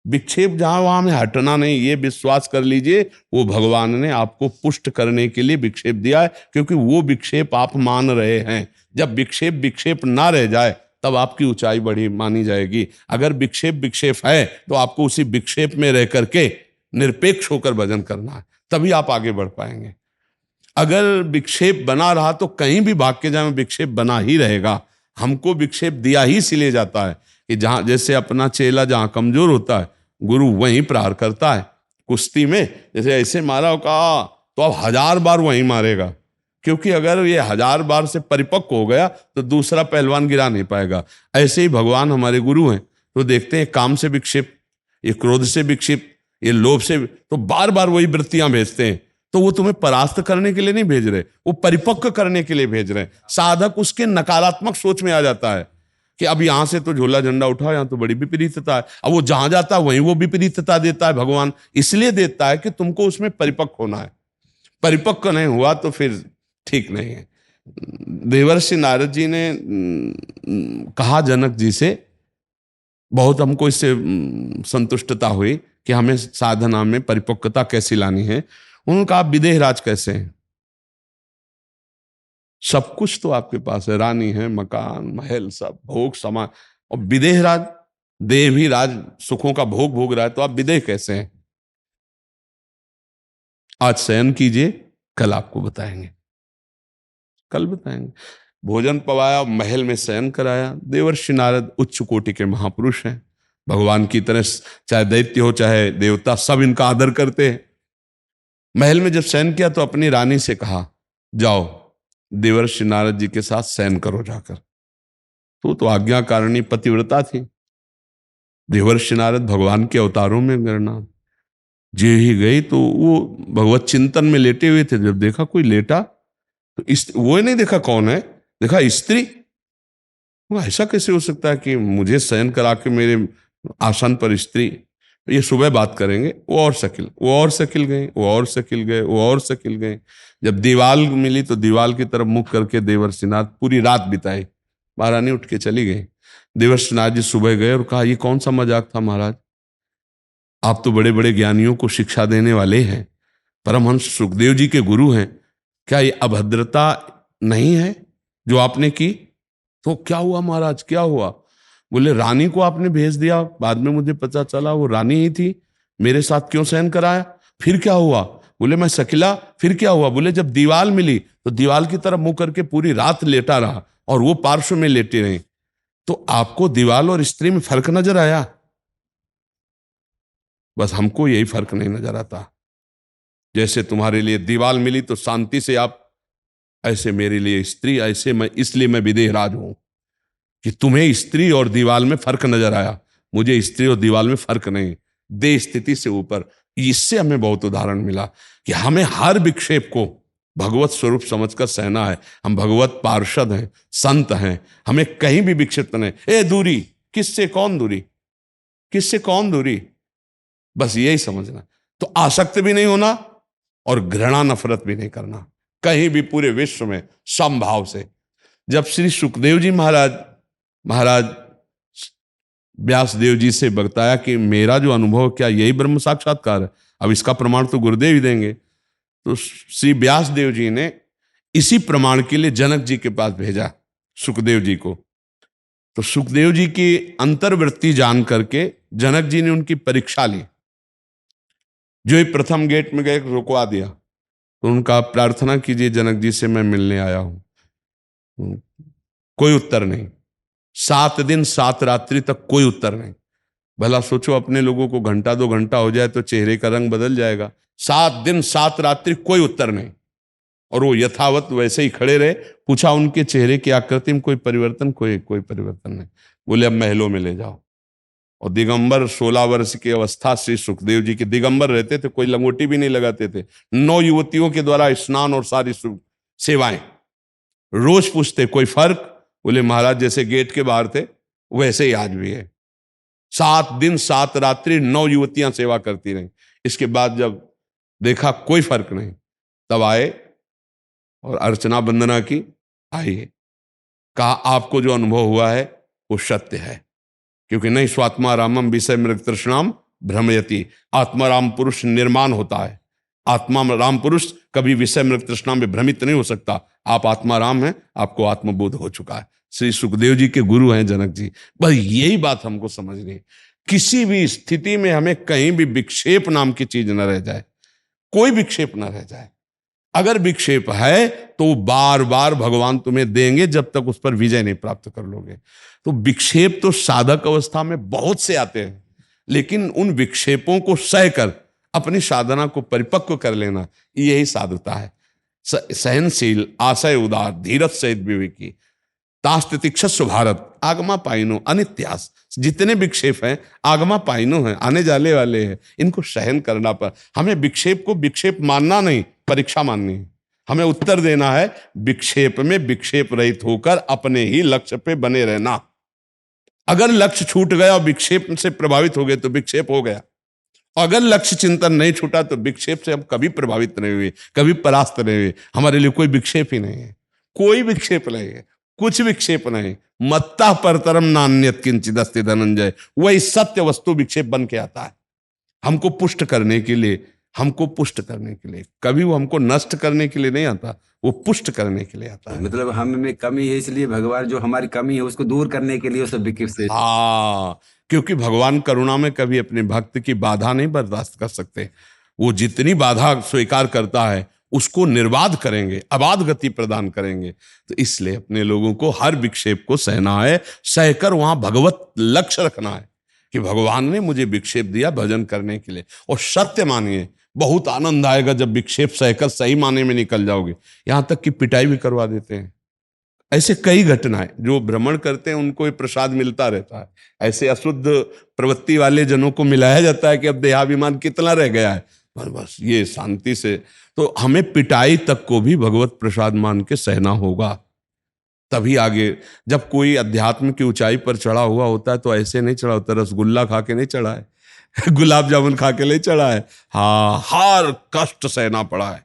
विक्षेप जहां वहां हमें हटना नहीं। ये विश्वास कर लीजिए, वो भगवान ने आपको पुष्ट करने के लिए विक्षेप दिया है, क्योंकि वो विक्षेप आप मान रहे हैं। जब विक्षेप विक्षेप ना रह जाए तब आपकी ऊंचाई बड़ी मानी जाएगी। अगर विक्षेप विक्षेप है तो आपको उसी विक्षेप में रह करके निरपेक्ष होकर भजन करना है, तभी आप आगे बढ़ पाएंगे। अगर विक्षेप बना रहा तो कहीं भी भाग के जाए विक्षेप बना ही रहेगा। हमको विक्षेप दिया ही इसीलिए जाता है कि जहां, जैसे अपना चेला जहां कमजोर होता है गुरु वहीं प्रहार करता है। कुश्ती में जैसे ऐसे मारा हो कहा तो अब 1000 बार वहीं मारेगा, क्योंकि अगर ये 1000 बार से परिपक्व हो गया तो दूसरा पहलवान गिरा नहीं पाएगा। ऐसे ही भगवान हमारे गुरु हैं, तो देखते हैं काम से विक्षेप, ये क्रोध से विक्षेप, ये लोभ से, तो बार बार वही वृत्तियां भेजते हैं। तो वो तुम्हें परास्त करने के लिए नहीं भेज रहे, वो परिपक्व करने के लिए भेज रहे हैं। साधक उसके नकारात्मक सोच में आ जाता है कि अब यहां से तो झोला झंडा उठाओ, यहां तो बड़ी विपरीतता है। अब वो जहां जाता है वहीं वो विपरीतता देता है। भगवान इसलिए देता है कि तुमको उसमें परिपक्व होना है। परिपक्व नहीं हुआ तो फिर ठीक नहीं है। देवर्षि नारद जी ने कहा जनक जी से, बहुत हमको इससे संतुष्टता हुई कि हमें साधना में परिपक्वता कैसी लानी है। उन्होंने कहा विदेह राज कैसे हैं? सब कुछ तो आपके पास है, रानी है, मकान महल, सब भोग समान, और विदेह राज, देह भी राज सुखों का भोग भोग रहा है, तो आप विदेह कैसे हैं? आज शयन कीजिए, कल आपको बताएंगे, कल बताएंगे। भोजन पवाया, महल में शयन कराया। देवर्षि नारद उच्च कोटि के महापुरुष हैं, भगवान की तरह, चाहे दैत्य हो चाहे देवता, सब इनका आदर करते हैं। महल में जब शयन किया तो अपनी रानी से कहा जाओ देवर्षि नारद जी के साथ शयन करो जाकर। तो आज्ञाकारिणी पतिव्रता थी। देवर्षि नारद भगवान के अवतारों में गणना, जे ही गई तो वो भगवत चिंतन में लेटे हुए थे। जब देखा कोई लेटा तो वो नहीं देखा कौन है, देखा स्त्री। वो ऐसा कैसे हो सकता है कि मुझे शयन करा के मेरे आसन पर स्त्री? ये सुबह बात करेंगे। वो और शकील, वो और शकील गए, वो और शकील गए, वो और शकील गए। जब दीवाल मिली तो दीवाल की तरफ मुख करके देवर्षि नारद पूरी रात बिताई। महारानी उठ के चली गई। देवर्षि नारद जी सुबह गए और कहा ये कौन सा मजाक था महाराज, आप तो बड़े बड़े ज्ञानियों को शिक्षा देने वाले हैं, परमहंस सुखदेव जी के गुरु हैं, क्या ये अभद्रता नहीं है जो आपने की? तो क्या हुआ महाराज, क्या हुआ? बोले रानी को आपने भेज दिया, बाद में मुझे पता चला वो रानी ही थी, मेरे साथ क्यों शयन कराया? फिर क्या हुआ? बोले मैं सकिला। फिर क्या हुआ? बोले जब दीवाल मिली तो दीवाल की तरफ मुंह करके पूरी रात लेटा रहा और वो पार्श्व में लेटी रही। तो आपको दीवाल और स्त्री में फर्क नजर आया? बस हमको यही फर्क नहीं नजर आता। जैसे तुम्हारे लिए दीवाल मिली तो शांति से आप, ऐसे मेरे लिए स्त्री, ऐसे मैं, इसलिए मैं विदेह राज हूं कि तुम्हें स्त्री और दीवाल में फर्क नजर आया, मुझे स्त्री और दीवाल में फर्क नहीं। दे स्थिति से ऊपर। इससे हमें बहुत उदाहरण मिला कि हमें हर विक्षेप को भगवत स्वरूप समझकर सहना है। हम भगवत पार्षद हैं, संत हैं, हमें कहीं भी विक्षिप्त नहीं। ए दूरी, किससे कौन दूरी, किससे कौन दूरी, बस यही समझना। तो आसक्त भी नहीं होना और घृणा नफरत भी नहीं करना कहीं भी, पूरे विश्व में समभाव से। जब श्री सुखदेव जी महाराज व्यास देव जी से बताया कि मेरा जो अनुभव क्या यही ब्रह्म साक्षात्कार है, अब इसका प्रमाण तो गुरुदेव ही देंगे। तो श्री व्यास देव जी ने इसी प्रमाण के लिए जनक जी के पास भेजा सुखदेव जी को। तो सुखदेव जी की अंतर्वृत्ति जान करके जनक जी ने उनकी परीक्षा ली। जो ही प्रथम गेट में गए रुकवा दिया, तो उनका प्रार्थना कीजिए जनक जी से मैं मिलने आया हूं। कोई उत्तर नहीं। 7 दिन 7 रात्रि तक कोई उत्तर नहीं। भला सोचो अपने लोगों को घंटा 2 घंटा हो जाए तो चेहरे का रंग बदल जाएगा। 7 दिन 7 रात्रि कोई उत्तर नहीं, और वो यथावत वैसे ही खड़े रहे। पूछा उनके चेहरे की आकृति में कोई परिवर्तन? कोई परिवर्तन नहीं। बोले अब महलों में ले जाओ। और दिगंबर 16 वर्ष की अवस्था श्री सुखदेव जी के दिगंबर रहते थे, कोई लंगोटी भी नहीं लगाते थे। 9 युवतियों के द्वारा स्नान और सारी सेवाएं। रोज पूछते कोई फर्क? बोले महाराज जैसे गेट के बाहर थे वैसे ही आज भी है। 7 दिन 7 रात्रि 9 युवतियां सेवा करती रहीं। इसके बाद जब देखा कोई फर्क नहीं, तब आए और अर्चना वंदना की। आइए, कहा आपको जो अनुभव हुआ है वो सत्य है, क्योंकि नहीं स्वात्मा रामम विषय मृग तृष्णाम भ्रमयति। आत्मा राम पुरुष निर्माण होता है। आत्मा राम पुरुष कभी विषय मृग तृष्णा में भ्रमित नहीं हो सकता। आप आत्मा राम हैं, आपको आत्मबोध हो चुका है। श्री सुखदेव जी के गुरु हैं जनक जी। बस यही बात हमको समझनी है। किसी भी स्थिति में हमें कहीं भी विक्षेप नाम की चीज न रह जाए, कोई विक्षेप न रह जाए। अगर विक्षेप है तो बार बार भगवान तुम्हें देंगे जब तक उस पर विजय नहीं प्राप्त कर लोगे। तो विक्षेप तो साधक अवस्था में बहुत से आते हैं, लेकिन उन विक्षेपों को सहकर अपनी साधना को परिपक्व कर लेना, यही साधुता है। सहनशील, आशय उदार, धीरज सहित विवेकी, तास्तितिक्षस्व भारत, आगमा पाइनो अनित्यास। जितने विक्षेप हैं आगमा पाइनो हैं, आने जाने वाले हैं। इनको सहन करना पर हमें विक्षेप को विक्षेप मानना नहीं, परीक्षा माननी है। हमें उत्तर देना है विक्षेप में विक्षेप रहित होकर अपने ही लक्ष्य पे बने रहना। अगर लक्ष्य छूट गया और विक्षेप से प्रभावित हो गए तो विक्षेप हो गया। अगर लक्ष्य चिंतन नहीं छूटा तो विक्षेप से हम कभी प्रभावित नहीं हुए, कभी परास्त नहीं हुए। हमारे लिए कोई विक्षेप ही नहीं है, कोई विक्षेप नहीं है, कुछ विक्षेप नहीं। मत्ता परतरम नान्यत किंचिद अस्ति धनंजय। वही सत्य वस्तु विक्षेप बन के आता है हमको पुष्ट करने के लिए, हमको पुष्ट करने के लिए। कभी वो हमको नष्ट करने के लिए नहीं आता, वो पुष्ट करने के लिए आता है। मतलब हम में कमी है, इसलिए भगवान जो हमारी कमी है उसको दूर करने के लिए उस विकृत से। हाँ, क्योंकि भगवान करुणा में कभी अपने भक्त की बाधा नहीं बर्दाश्त कर सकते। वो जितनी बाधा स्वीकार करता है उसको निर्बाध करेंगे, अबाध गति प्रदान करेंगे। तो इसलिए अपने लोगों को हर विक्षेप को सहना है, सहकर वहां भगवत लक्ष्य रखना है कि भगवान ने मुझे विक्षेप दिया भजन करने के लिए। और सत्य मानिए, बहुत आनंद आएगा जब विक्षेप सहकर सही माने में निकल जाओगे। यहां तक कि पिटाई भी करवा देते हैं। ऐसे कई घटनाएं, जो भ्रमण करते हैं उनको प्रसाद मिलता रहता है। ऐसे अशुद्ध प्रवृत्ति वाले जनों को मिलाया जाता है कि अब देहाभिमान कितना रह गया है, बस ये शांति से। तो हमें पिटाई तक को भी भगवत प्रसाद मान के सहना होगा, तभी आगे। जब कोई अध्यात्म की ऊंचाई पर चढ़ा हुआ होता है तो ऐसे नहीं चढ़ा होता, रसगुल्ला खा के नहीं चढ़ा है, गुलाब जामुन खा के नहीं चढ़ा है। हाँ, हर कष्ट सहना पड़ा है,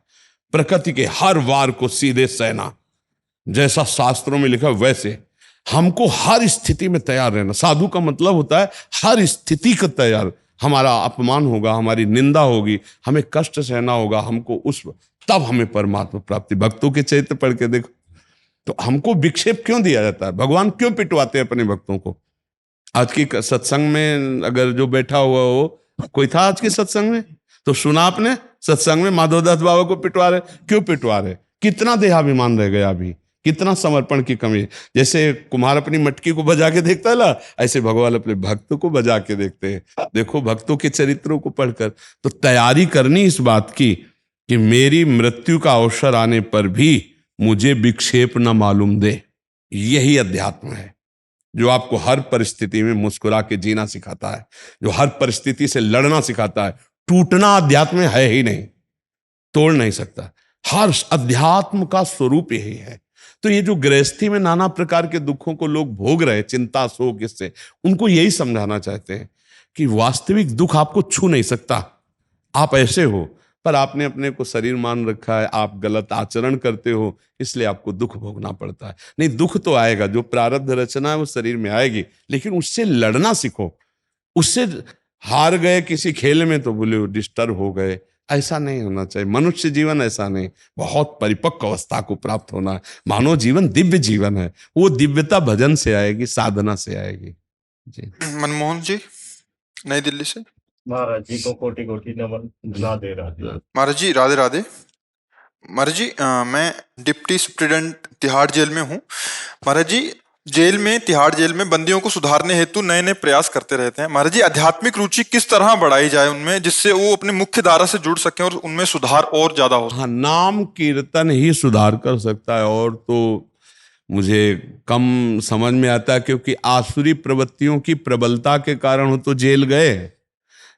प्रकृति के हर वार को सीधे सहना। जैसा शास्त्रों में लिखा वैसे हमको हर स्थिति में तैयार रहना। साधु का मतलब होता है हर स्थिति का तैयार। हमारा अपमान होगा, हमारी निंदा होगी, हमें कष्ट सहना होगा, हमको उस तब हमें परमात्मा प्राप्ति। भक्तों के चरित्र पढ़ के देखो तो हमको विक्षेप क्यों दिया जाता है, भगवान क्यों पिटवाते हैं अपने भक्तों को। आज की सत्संग में अगर जो बैठा हुआ हो, कोई था आज के सत्संग में तो सुना आपने, सत्संग में माधवदास बाबा को पिटवा रहे। क्यों पिटवा रहे? कितना देहाभिमान रह गया अभी, कितना समर्पण की कमी। जैसे कुम्हार अपनी मटकी को बजा के देखता है ना, ऐसे भगवान अपने भक्त को बजा के देखते हैं। देखो भक्तों के चरित्रों को पढ़कर तो तैयारी करनी इस बात की कि मेरी मृत्यु का अवसर आने पर भी मुझे विक्षेप न मालूम दे। यही अध्यात्म है जो आपको हर परिस्थिति में मुस्कुरा के जीना सिखाता है, जो हर परिस्थिति से लड़ना सिखाता है। टूटना अध्यात्म है ही नहीं, तोड़ नहीं सकता। हर अध्यात्म का स्वरूप यही है। तो ये जो गृहस्थी में नाना प्रकार के दुखों को लोग भोग रहे, चिंता शोक, इससे उनको यही समझाना चाहते हैं कि वास्तविक दुख आपको छू नहीं सकता। आप ऐसे हो, पर आपने अपने को शरीर मान रखा है, आप गलत आचरण करते हो, इसलिए आपको दुख भोगना पड़ता है। नहीं, दुख तो आएगा, जो प्रारब्ध रचना है वो शरीर में आएगी, लेकिन उससे लड़ना सीखो। उससे हार गए किसी खेल में तो बोले डिस्टर्ब हो गए, ऐसा नहीं होना चाहिए। मनुष्य जीवन ऐसा नहीं, बहुत परिपक्व अवस्था को प्राप्त होना है। मानव जीवन दिव्य जीवन है, वो दिव्यता भजन से आएगी, साधना से आएगी। जी। मनमोहन जी, नई दिल्ली से। महाराज जी को कोटि कोटि नमन। राधे राधे। महाराज जी राधे राधे। महाराज जी मैं डिप्टी सुप्रिटेंडेंट तिहाड़ जेल में हूँ। महाराज जी तिहाड़ जेल में बंदियों को सुधारने हेतु नए नए प्रयास करते रहते हैं। महाराज जी आध्यात्मिक रुचि किस तरह बढ़ाई जाए उनमें, जिससे वो अपने मुख्य धारा से जुड़ सके और उनमें सुधार और ज्यादा हो सके? हाँ, नाम कीर्तन ही सुधार कर सकता है, और तो मुझे कम समझ में आता है, क्योंकि आसुरी प्रवृत्तियों की प्रबलता के कारण वो तो जेल गए।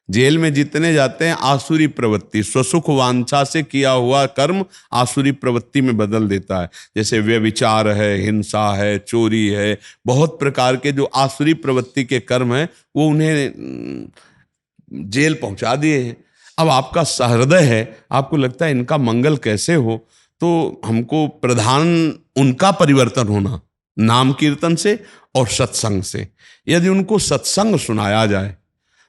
जेल में जितने जाते हैं आसुरी प्रवृत्ति, स्वसुख वांछा से किया हुआ कर्म आसुरी प्रवृत्ति में बदल देता है। जैसे व्यभिचार है, हिंसा है, चोरी है, बहुत प्रकार के जो आसुरी प्रवृत्ति के कर्म हैं वो उन्हें जेल पहुंचा दिए हैं। अब आपका सहृदय है, आपको लगता है इनका मंगल कैसे हो, तो हमको प्रधान उनका परिवर्तन होना नाम कीर्तन से और सत्संग से। यदि उनको सत्संग सुनाया जाए,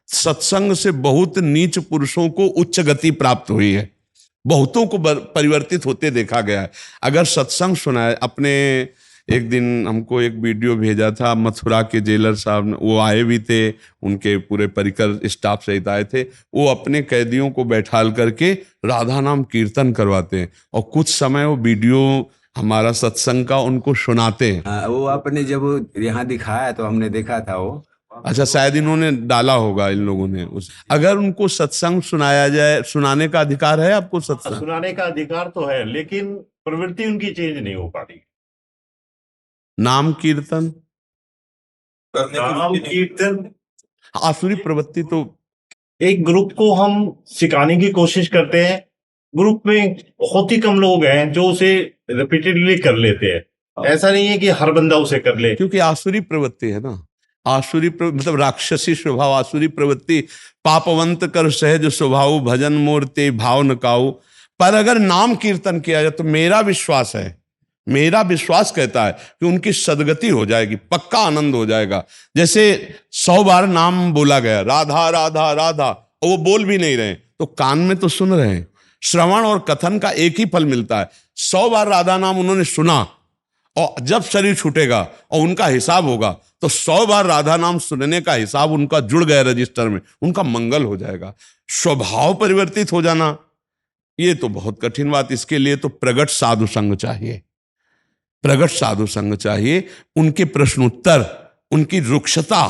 सत्संग से बहुत नीच पुरुषों को उच्च गति प्राप्त हुई है, बहुतों को परिवर्तित होते देखा गया है। अगर सत्संग सुनाए, अपने एक दिन हमको एक वीडियो भेजा था, मथुरा के जेलर साहब ने, वो आए भी थे, उनके पूरे परिकर स्टाफ सहित आए थे। वो अपने कैदियों को बैठाल करके राधा नाम कीर्तन करवाते हैं, और कुछ समय वो वीडियो हमारा सत्संग का उनको सुनाते हैं। हाँ, वो आपने जब यहाँ दिखाया तो हमने देखा था वो। अच्छा, शायद इन्होंने डाला होगा इन लोगों ने अगर उनको सत्संग सुनाया जाए, सुनाने का अधिकार है आपको? सत्संग सुनाने का अधिकार तो है, लेकिन प्रवृत्ति उनकी चेंज नहीं हो पाती। नाम कीर्तन आसुरी प्रवृत्ति तो एक ग्रुप को हम सिखाने की कोशिश करते हैं, ग्रुप में बहुत ही कम लोग हैं जो उसे रिपीटेडली कर लेते हैं। ऐसा नहीं है कि हर बंदा उसे कर ले, क्योंकि आसुरी प्रवृत्ति है ना। आसुरी मतलब राक्षसी स्वभाव, आसुरी प्रवृत्ति। पापवंत कर सहज स्वभाव, भजन मूर्ति भाव न काऊ। पर अगर नाम कीर्तन किया जाए तो मेरा विश्वास कहता है कि उनकी सदगति हो जाएगी, पक्का आनंद हो जाएगा। जैसे 100 बार नाम बोला गया, राधा राधा राधा, और वो बोल भी नहीं रहे तो कान में तो सुन रहे हैं। श्रवण और कथन का एक ही फल मिलता है। 100 बार राधा नाम उन्होंने सुना, और जब शरीर छूटेगा और उनका हिसाब होगा तो 100 बार राधा नाम सुनने का हिसाब उनका जुड़ गया रजिस्टर में, उनका मंगल हो जाएगा। स्वभाव परिवर्तित हो जाना ये तो बहुत कठिन बात। इसके लिए तो प्रगट साधु संग चाहिए, प्रगट साधु संग चाहिए। उनके प्रश्नोत्तर, उनकी रुक्षता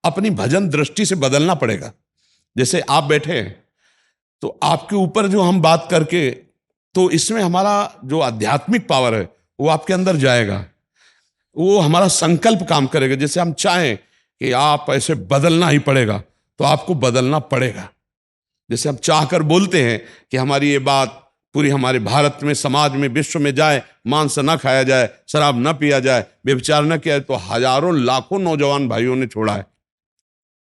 अपनी भजन दृष्टि से बदलना पड़ेगा। जैसे आप बैठे हैं तो आपके ऊपर जो हम बात करके, तो इसमें हमारा जो आध्यात्मिक पावर है वो आपके अंदर जाएगा, वो हमारा संकल्प काम करेगा। जैसे हम चाहें कि आप ऐसे बदलना ही पड़ेगा तो आपको बदलना पड़ेगा। जैसे हम चाहकर बोलते हैं कि हमारी ये बात पूरी हमारे भारत में, समाज में, विश्व में जाए, मांस न खाया जाए, शराब न पिया जाए, व्यभिचार न किया जाए, तो हजारों लाखों नौजवान भाइयों ने छोड़ा है।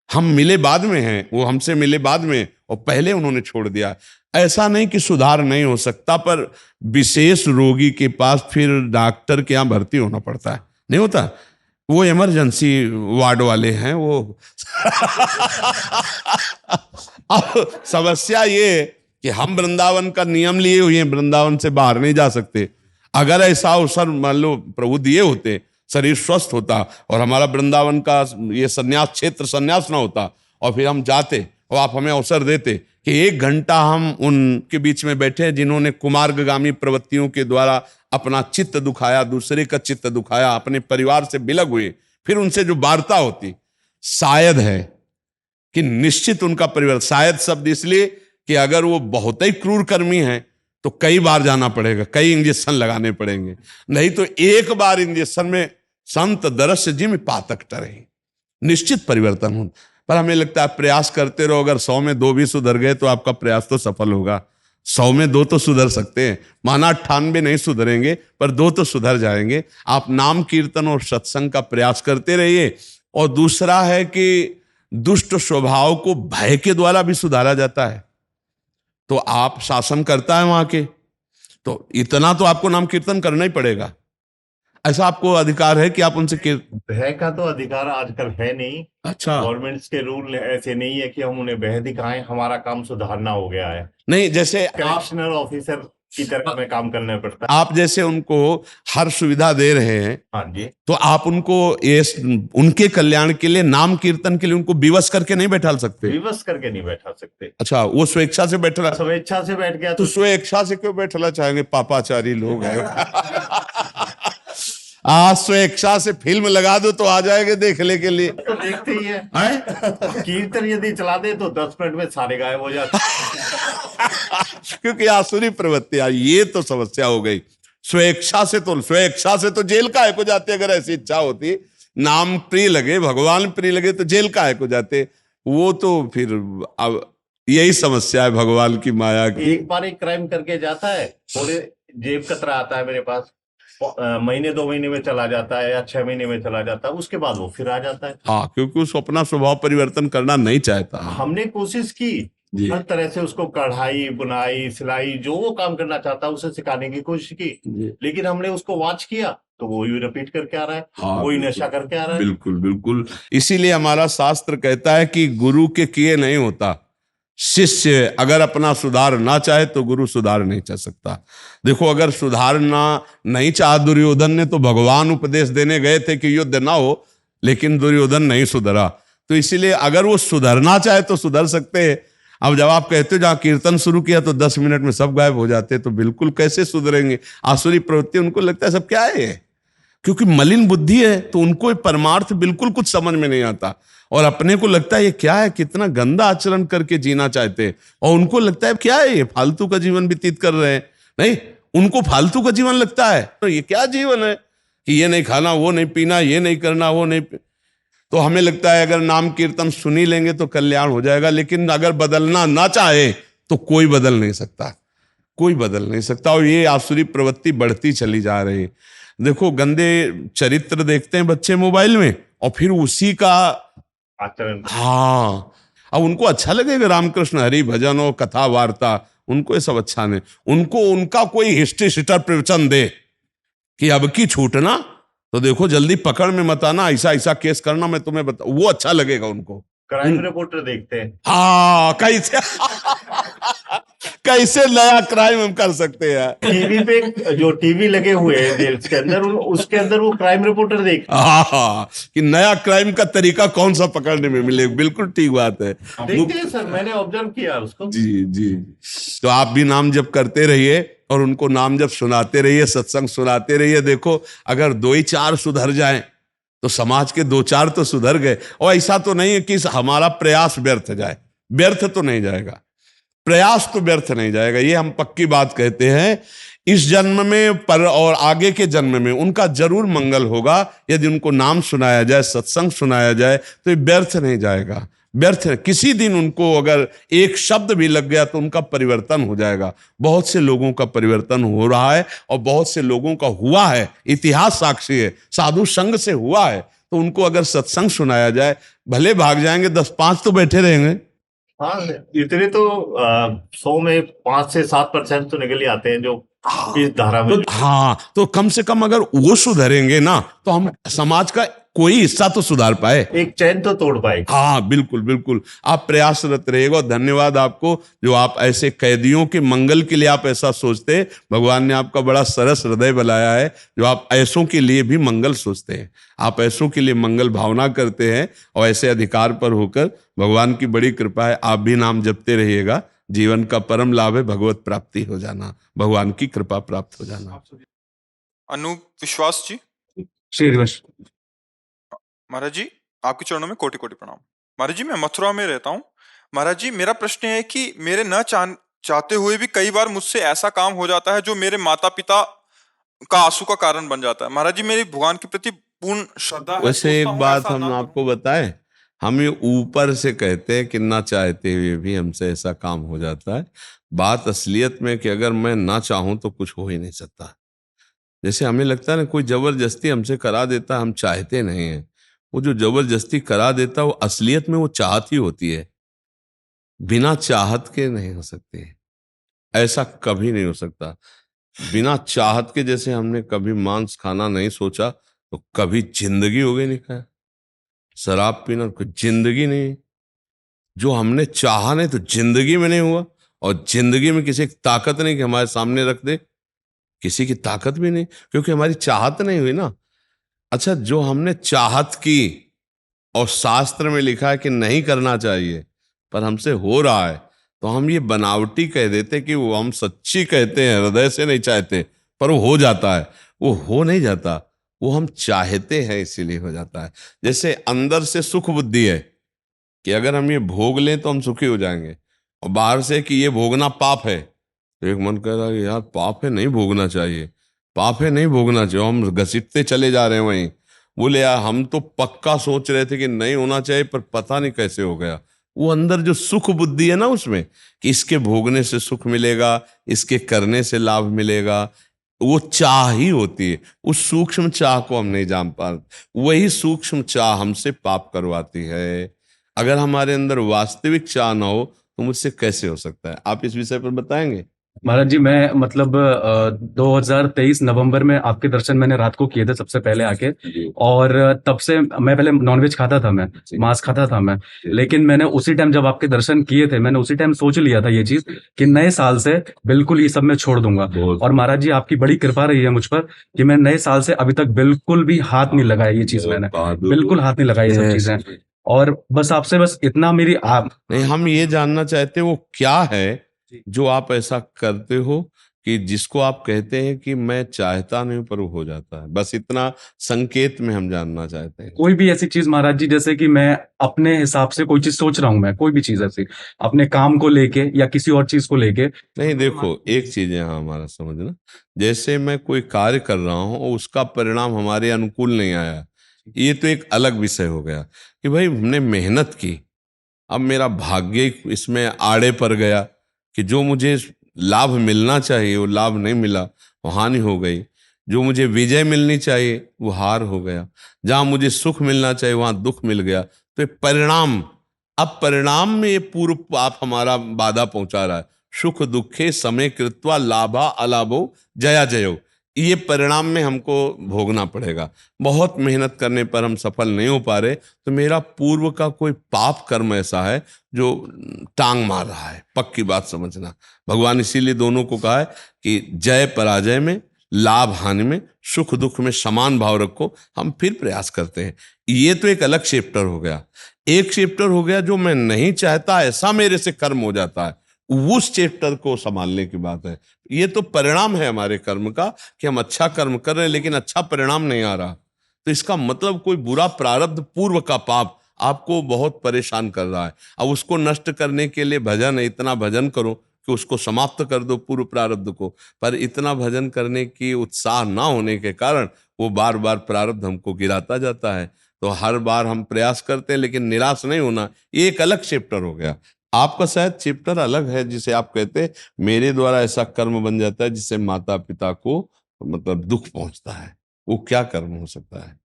हम मिले बाद में हैं, वो हमसे मिले बाद में, और पहले उन्होंने छोड़ दिया। ऐसा नहीं कि सुधार नहीं हो सकता, पर विशेष रोगी के पास फिर डॉक्टर के यहाँ भर्ती होना पड़ता है, नहीं होता। वो इमरजेंसी वार्ड वाले हैं वो। अब समस्या ये कि हम वृंदावन का नियम लिए हुए हैं, वृंदावन से बाहर नहीं जा सकते। अगर ऐसा अवसर मान लो प्रभु दिए होते, शरीर स्वस्थ होता और हमारा वृंदावन का ये संन्यास क्षेत्र संन्यास ना होता, और फिर हम जाते और आप हमें अवसर देते कि 1 घंटा हम उनके बीच में बैठे जिन्होंने कुमार्गामी प्रवृत्तियों के द्वारा अपना चित्त दुखाया, दूसरे का चित्त दुखाया, अपने परिवार से बिलग हुए, फिर उनसे जो वार्ता होती, शायद है कि निश्चित उनका परिवर्तन। शायद शब्द इसलिए कि अगर वो बहुत ही क्रूर कर्मी हैं तो कई बार जाना पड़ेगा, कई इंजेक्शन लगाने पड़ेंगे, नहीं तो एक बार इंजेक्शन में संत दरस जिम पातक टरे, निश्चित परिवर्तन हो। पर हमें लगता है प्रयास करते रहो, अगर 100 में 2 भी सुधर गए तो आपका प्रयास तो सफल होगा। 100 में 2 तो सुधर सकते हैं, माना 98 नहीं सुधरेंगे, पर 2 तो सुधर जाएंगे। आप नाम कीर्तन और सत्संग का प्रयास करते रहिए। और दूसरा है कि दुष्ट स्वभाव को भय के द्वारा भी सुधारा जाता है। तो आप शासन करता है वहां के, तो इतना तो आपको नाम कीर्तन करना ही पड़ेगा। ऐसा आपको अधिकार है कि आप उनसे भय का तो अधिकार आजकल है नहीं। अच्छा, गवर्नमेंट्स के रूल ऐसे नहीं है कि हम उन्हें भय दिखाएं, हमारा काम सुधारना हो गया है। नहीं, जैसे आप करेक्शनल ऑफिसर की तरह हमें काम करना पड़ता है। आप जैसे उनको हर सुविधा दे रहे हैं, हाँ जी। तो आप उनको ये उनके कल्याण के लिए, नाम कीर्तन के लिए उनको विवश करके नहीं बैठा सकते। विवश करके नहीं बैठा सकते। अच्छा, वो स्वेच्छा से बैठा, स्वेच्छा से बैठ गया तो स्वेच्छा से क्यों बैठना चाहेंगे? पापाचारी लोग हैं। आज स्वेच्छा से फिल्म लगा दो तो आ जाएंगे देखने के लिए। तो देखते ही है। कीर्तन यदि चला दे तो 10 मिनट में सारे गायब हो जाते। क्योंकि आसुरी प्रवृत्ति आई, ये तो समस्या हो गई। स्वेच्छा से तो जेल का है को जाते, अगर ऐसी इच्छा होती, नाम प्रिय लगे, भगवान प्रिय लगे, तो जेल का है को जाते। वो तो फिर अब यही समस्या है भगवान की माया की। एक बार एक क्राइम करके जाता है, थोड़े जेब कतरा आता है मेरे पास, महीने 2 महीने में चला जाता है या 6 महीने में चला जाता है, उसके बाद वो फिर आ जाता है। हाँ, क्योंकि उसको अपना स्वभाव परिवर्तन करना नहीं चाहता। हमने कोशिश की हर तरह से, उसको कढ़ाई, बुनाई, सिलाई, जो वो काम करना चाहता है उसे सिखाने की कोशिश की, लेकिन हमने उसको वॉच किया तो वो ही रिपीट करके आ रहा है। हाँ, वही नशा करके आ रहा है। बिल्कुल बिल्कुल। इसीलिए हमारा शास्त्र कहता है कि गुरु के किए नहीं होता। शिष्य अगर अपना सुधार ना चाहे तो गुरु सुधार नहीं चाह सकता। देखो, अगर सुधारना नहीं चाहा दुर्योधन ने, तो भगवान उपदेश देने गए थे कि युद्ध ना हो, लेकिन दुर्योधन नहीं सुधरा। तो इसीलिए अगर वो सुधरना चाहे तो सुधर सकते हैं। अब जब आप कहते हो जहाँ कीर्तन शुरू किया तो 10 मिनट में सब गायब हो जाते, तो बिल्कुल कैसे सुधरेंगे? आसुरी प्रवृत्ति, उनको लगता है सब क्या है, क्योंकि मलिन बुद्धि है, तो उनको परमार्थ बिल्कुल कुछ समझ में नहीं आता, और अपने को लगता है ये क्या है, कितना गंदा आचरण करके जीना चाहते हैं, और उनको लगता है क्या है ये, फालतू का जीवन व्यतीत कर रहे हैं। नहीं, उनको फालतू का जीवन लगता है, तो ये क्या जीवन है कि ये नहीं खाना, वो नहीं पीना, ये नहीं करना, वो नहीं। तो हमें लगता है अगर नाम कीर्तन सुनी लेंगे तो कल्याण हो जाएगा, लेकिन अगर बदलना ना चाहे तो कोई बदल नहीं सकता, कोई बदल नहीं सकता। और ये आसुरी प्रवृत्ति बढ़ती चली जा रही है। देखो, गंदे चरित्र देखते हैं बच्चे मोबाइल में, और फिर उसी का आचरण। हाँ, अब उनको अच्छा लगेगा रामकृष्ण हरि भजन और कथा वार्ता, उनको ये सब अच्छा नहीं। उनको उनका कोई हिस्ट्री सीटर प्रवचन दे कि अब की छूटना तो देखो, जल्दी पकड़ में मत आना, ऐसा ऐसा केस करना, मैं तुम्हें बता, वो अच्छा लगेगा उनको। क्राइम रिपोर्टर देखते हैं। हाँ, कैसे कैसे नया क्राइम हम कर सकते हैं। टीवी पे जो टीवी लगे हुए हैं जेल्स के अंदर, उसके अंदर वो क्राइम रिपोर्टर देखते हाँ, कि नया क्राइम का तरीका कौन सा पकड़ने में मिले। बिल्कुल ठीक बात है। हैं सर, मैंने ऑब्जर्व किया उसको। जी जी। तो आप भी नाम जप करते रहिए और उनको नाम जप सुनाते रहिए, सत्संग सुनाते रहिए। देखो, अगर 2 ही 4 सुधर जाएं तो समाज के 2-4 तो सुधर गए। और ऐसा तो नहीं है कि हमारा प्रयास व्यर्थ जाए, व्यर्थ तो नहीं जाएगा, प्रयास तो व्यर्थ नहीं जाएगा, ये हम पक्की बात कहते हैं। इस जन्म में पर और आगे के जन्म में उनका जरूर मंगल होगा, यदि उनको नाम सुनाया जाए, सत्संग सुनाया जाए, तो ये व्यर्थ नहीं जाएगा। व्यर्थ किसी दिन उनको अगर एक शब्द भी लग गया तो उनका परिवर्तन हो जाएगा। बहुत से लोगों का परिवर्तन हो रहा है और बहुत से लोगों का हुआ है, इतिहास साक्षी है, साधु संग से हुआ है। तो उनको अगर सत्संग सुनाया जाए, भले भाग जाएंगे, 10-5 तो बैठे रहेंगे। हाँ, इतने तो 100 में 5 से 7% तो निकल ही आते हैं जो इस धारा में। हाँ, तो कम से कम अगर वो सुधरेंगे ना, तो हम समाज का कोई हिस्सा तो सुधार पाए, एक चैन तो तोड़ पाए। हाँ, बिल्कुल बिल्कुल। आप प्रयासरत रहेगा। धन्यवाद आपको, जो आप ऐसे कैदियों के मंगल के लिए आप ऐसा सोचते। भगवान ने आपका बड़ा सरस हृदय बनाया है, जो आप ऐसों के लिए भी मंगल सोचते हैं, आप ऐसों के लिए मंगल भावना करते हैं, और ऐसे अधिकार पर होकर भगवान की बड़ी कृपा है। आप भी नाम जपते रहिएगा। जीवन का परम लाभ है भगवत प्राप्ति हो जाना, भगवान की कृपा प्राप्त हो जाना। अनूप विश्वास जी। श्री महाराज जी, आपके चरणों में कोटि कोटि प्रणाम। महाराज जी, मैं मथुरा में रहता हूँ। महाराज जी, मेरा प्रश्न है कि मेरे न चाहते हुए भी कई बार मुझसे ऐसा काम हो जाता है जो मेरे माता पिता का आंसू का कारण बन जाता है। महाराज जी, मेरी भगवान के प्रति पूर्ण श्रद्धा है। वैसे एक सोचता हूँ बात ऐसा हम ना करूं। आपको बताएं, हम ये ऊपर से कहते हैं कि ना चाहते हुए भी हमसे ऐसा काम हो जाता है। बात असलियत में कि अगर मैं ना चाहूं तो कुछ हो ही नहीं सकता। जैसे हमें लगता है ना, कोई जबरदस्ती हमसे करा देता, हम चाहते नहीं हैं। वो जो जबरदस्ती करा देता, वो असलियत में वो चाहत ही होती है, बिना चाहत के नहीं हो सकती। ऐसा कभी नहीं हो सकता। बिना चाहत के, जैसे हमने कभी मांस खाना नहीं सोचा तो कभी जिंदगी हो गई नहीं खाया। शराब पीना कोई जिंदगी नहीं, जो हमने चाहा नहीं तो जिंदगी में नहीं हुआ। और जिंदगी में किसी की ताकत नहीं कि हमारे सामने रख दे, किसी की ताकत भी नहीं, क्योंकि हमारी चाहत नहीं हुई ना। अच्छा, जो हमने चाहत की और शास्त्र में लिखा है कि नहीं करना चाहिए पर हमसे हो रहा है, तो हम ये बनावटी कह देते कि वो हम सच्ची कहते हैं, हृदय से नहीं चाहते, पर वो हो जाता है। वो हो नहीं जाता, वो हम चाहते हैं इसीलिए हो जाता है। जैसे अंदर से सुख बुद्धि है कि अगर हम ये भोग लें तो हम सुखी हो जाएंगे, और बाहर से कि ये भोगना पाप है, तो एक मन कह रहा है कि यार पाप है, नहीं भोगना चाहिए, पाप है, नहीं भोगना चाहिए, हम घसीटते चले जा रहे हैं वहीं। बोले यार हम तो पक्का सोच रहे थे कि नहीं होना चाहिए, पर पता नहीं कैसे हो गया। वो अंदर जो सुख बुद्धि है ना उसमें, कि इसके भोगने से सुख मिलेगा, इसके करने से लाभ मिलेगा, वो चाह ही होती है। उस सूक्ष्म चाह को हम नहीं जान पाते, वही सूक्ष्म चाह हमसे पाप करवाती है। अगर हमारे अंदर वास्तविक चाह ना हो तो मुझसे कैसे हो सकता है? आप इस विषय पर बताएंगे। महाराज जी, मैं मतलब 2023 नवंबर में आपके दर्शन मैंने रात को किए थे सबसे पहले आके। और तब से मैं पहले नॉनवेज खाता था, मैं मांस खाता था मैं। लेकिन मैंने उसी टाइम जब आपके दर्शन किए थे, मैंने उसी टाइम सोच लिया था ये चीज कि नए साल से बिल्कुल ये सब मैं छोड़ दूंगा। और महाराज जी, आपकी बड़ी कृपा रही है मुझ पर कि मैं नए साल से अभी तक बिल्कुल भी हाथ नहीं लगाया ये चीज, मैंने बिल्कुल हाथ नहीं लगाया ये सब चीजें। और बस आपसे बस इतना मेरी आप नहीं, हम ये जानना चाहते वो क्या है जो आप ऐसा करते हो कि जिसको आप कहते हैं कि मैं चाहता नहीं पर वो हो जाता है। बस इतना संकेत में हम जानना चाहते हैं। कोई भी ऐसी चीज महाराज जी, जैसे कि मैं अपने हिसाब से कोई चीज सोच रहा हूं, मैं कोई भी चीज ऐसी अपने काम को लेके या किसी और चीज को लेके। नहीं देखो, एक चीज है हमारा समझना, जैसे मैं कोई कार्य कर रहा हूं और उसका परिणाम हमारे अनुकूल नहीं आया, ये तो एक अलग विषय हो गया कि भाई हमने मेहनत की, अब मेरा भाग्य इसमें आड़े पड़ गया कि जो मुझे लाभ मिलना चाहिए वो लाभ नहीं मिला, वो हानि हो गई। जो मुझे विजय मिलनी चाहिए वो हार हो गया। जहां मुझे सुख मिलना चाहिए वहां दुख मिल गया। तो ये परिणाम, अब परिणाम में ये पूर्व आप हमारा बाधा पहुंचा रहा है। सुख दुखे समय कृत्वा लाभा अलाभो जया जयो, ये परिणाम में हमको भोगना पड़ेगा। बहुत मेहनत करने पर हम सफल नहीं हो पा रहे, तो मेरा पूर्व का कोई पाप कर्म ऐसा है जो टांग मार रहा है। पक्की बात समझना, भगवान इसीलिए दोनों को कहा है कि जय पराजय में, लाभ हानि में, सुख दुख में समान भाव रखो। हम फिर प्रयास करते हैं। ये तो एक अलग चैप्टर हो गया। एक चैप्टर हो गया जो मैं नहीं चाहता ऐसा मेरे से कर्म हो जाता है, उस चैप्टर को संभालने की बात है। ये तो परिणाम है हमारे कर्म का कि हम अच्छा कर्म कर रहे हैं लेकिन अच्छा परिणाम नहीं आ रहा, तो इसका मतलब कोई बुरा प्रारब्ध, पूर्व का पाप आपको बहुत परेशान कर रहा है। अब उसको नष्ट करने के लिए भजन है, इतना भजन करो कि उसको समाप्त कर दो पूर्व प्रारब्ध को। पर इतना भजन करने की उत्साह ना होने के कारण वो बार बार प्रारब्ध हमको गिराता जाता है। तो हर बार हम प्रयास करते हैं लेकिन निराश नहीं होना, ये एक अलग चैप्टर हो गया। आपका शायद चैप्टर अलग है, जिसे आप कहते हैं मेरे द्वारा ऐसा कर्म बन जाता है जिससे माता पिता को मतलब दुख पहुंचता है। वो क्या कर्म हो सकता है?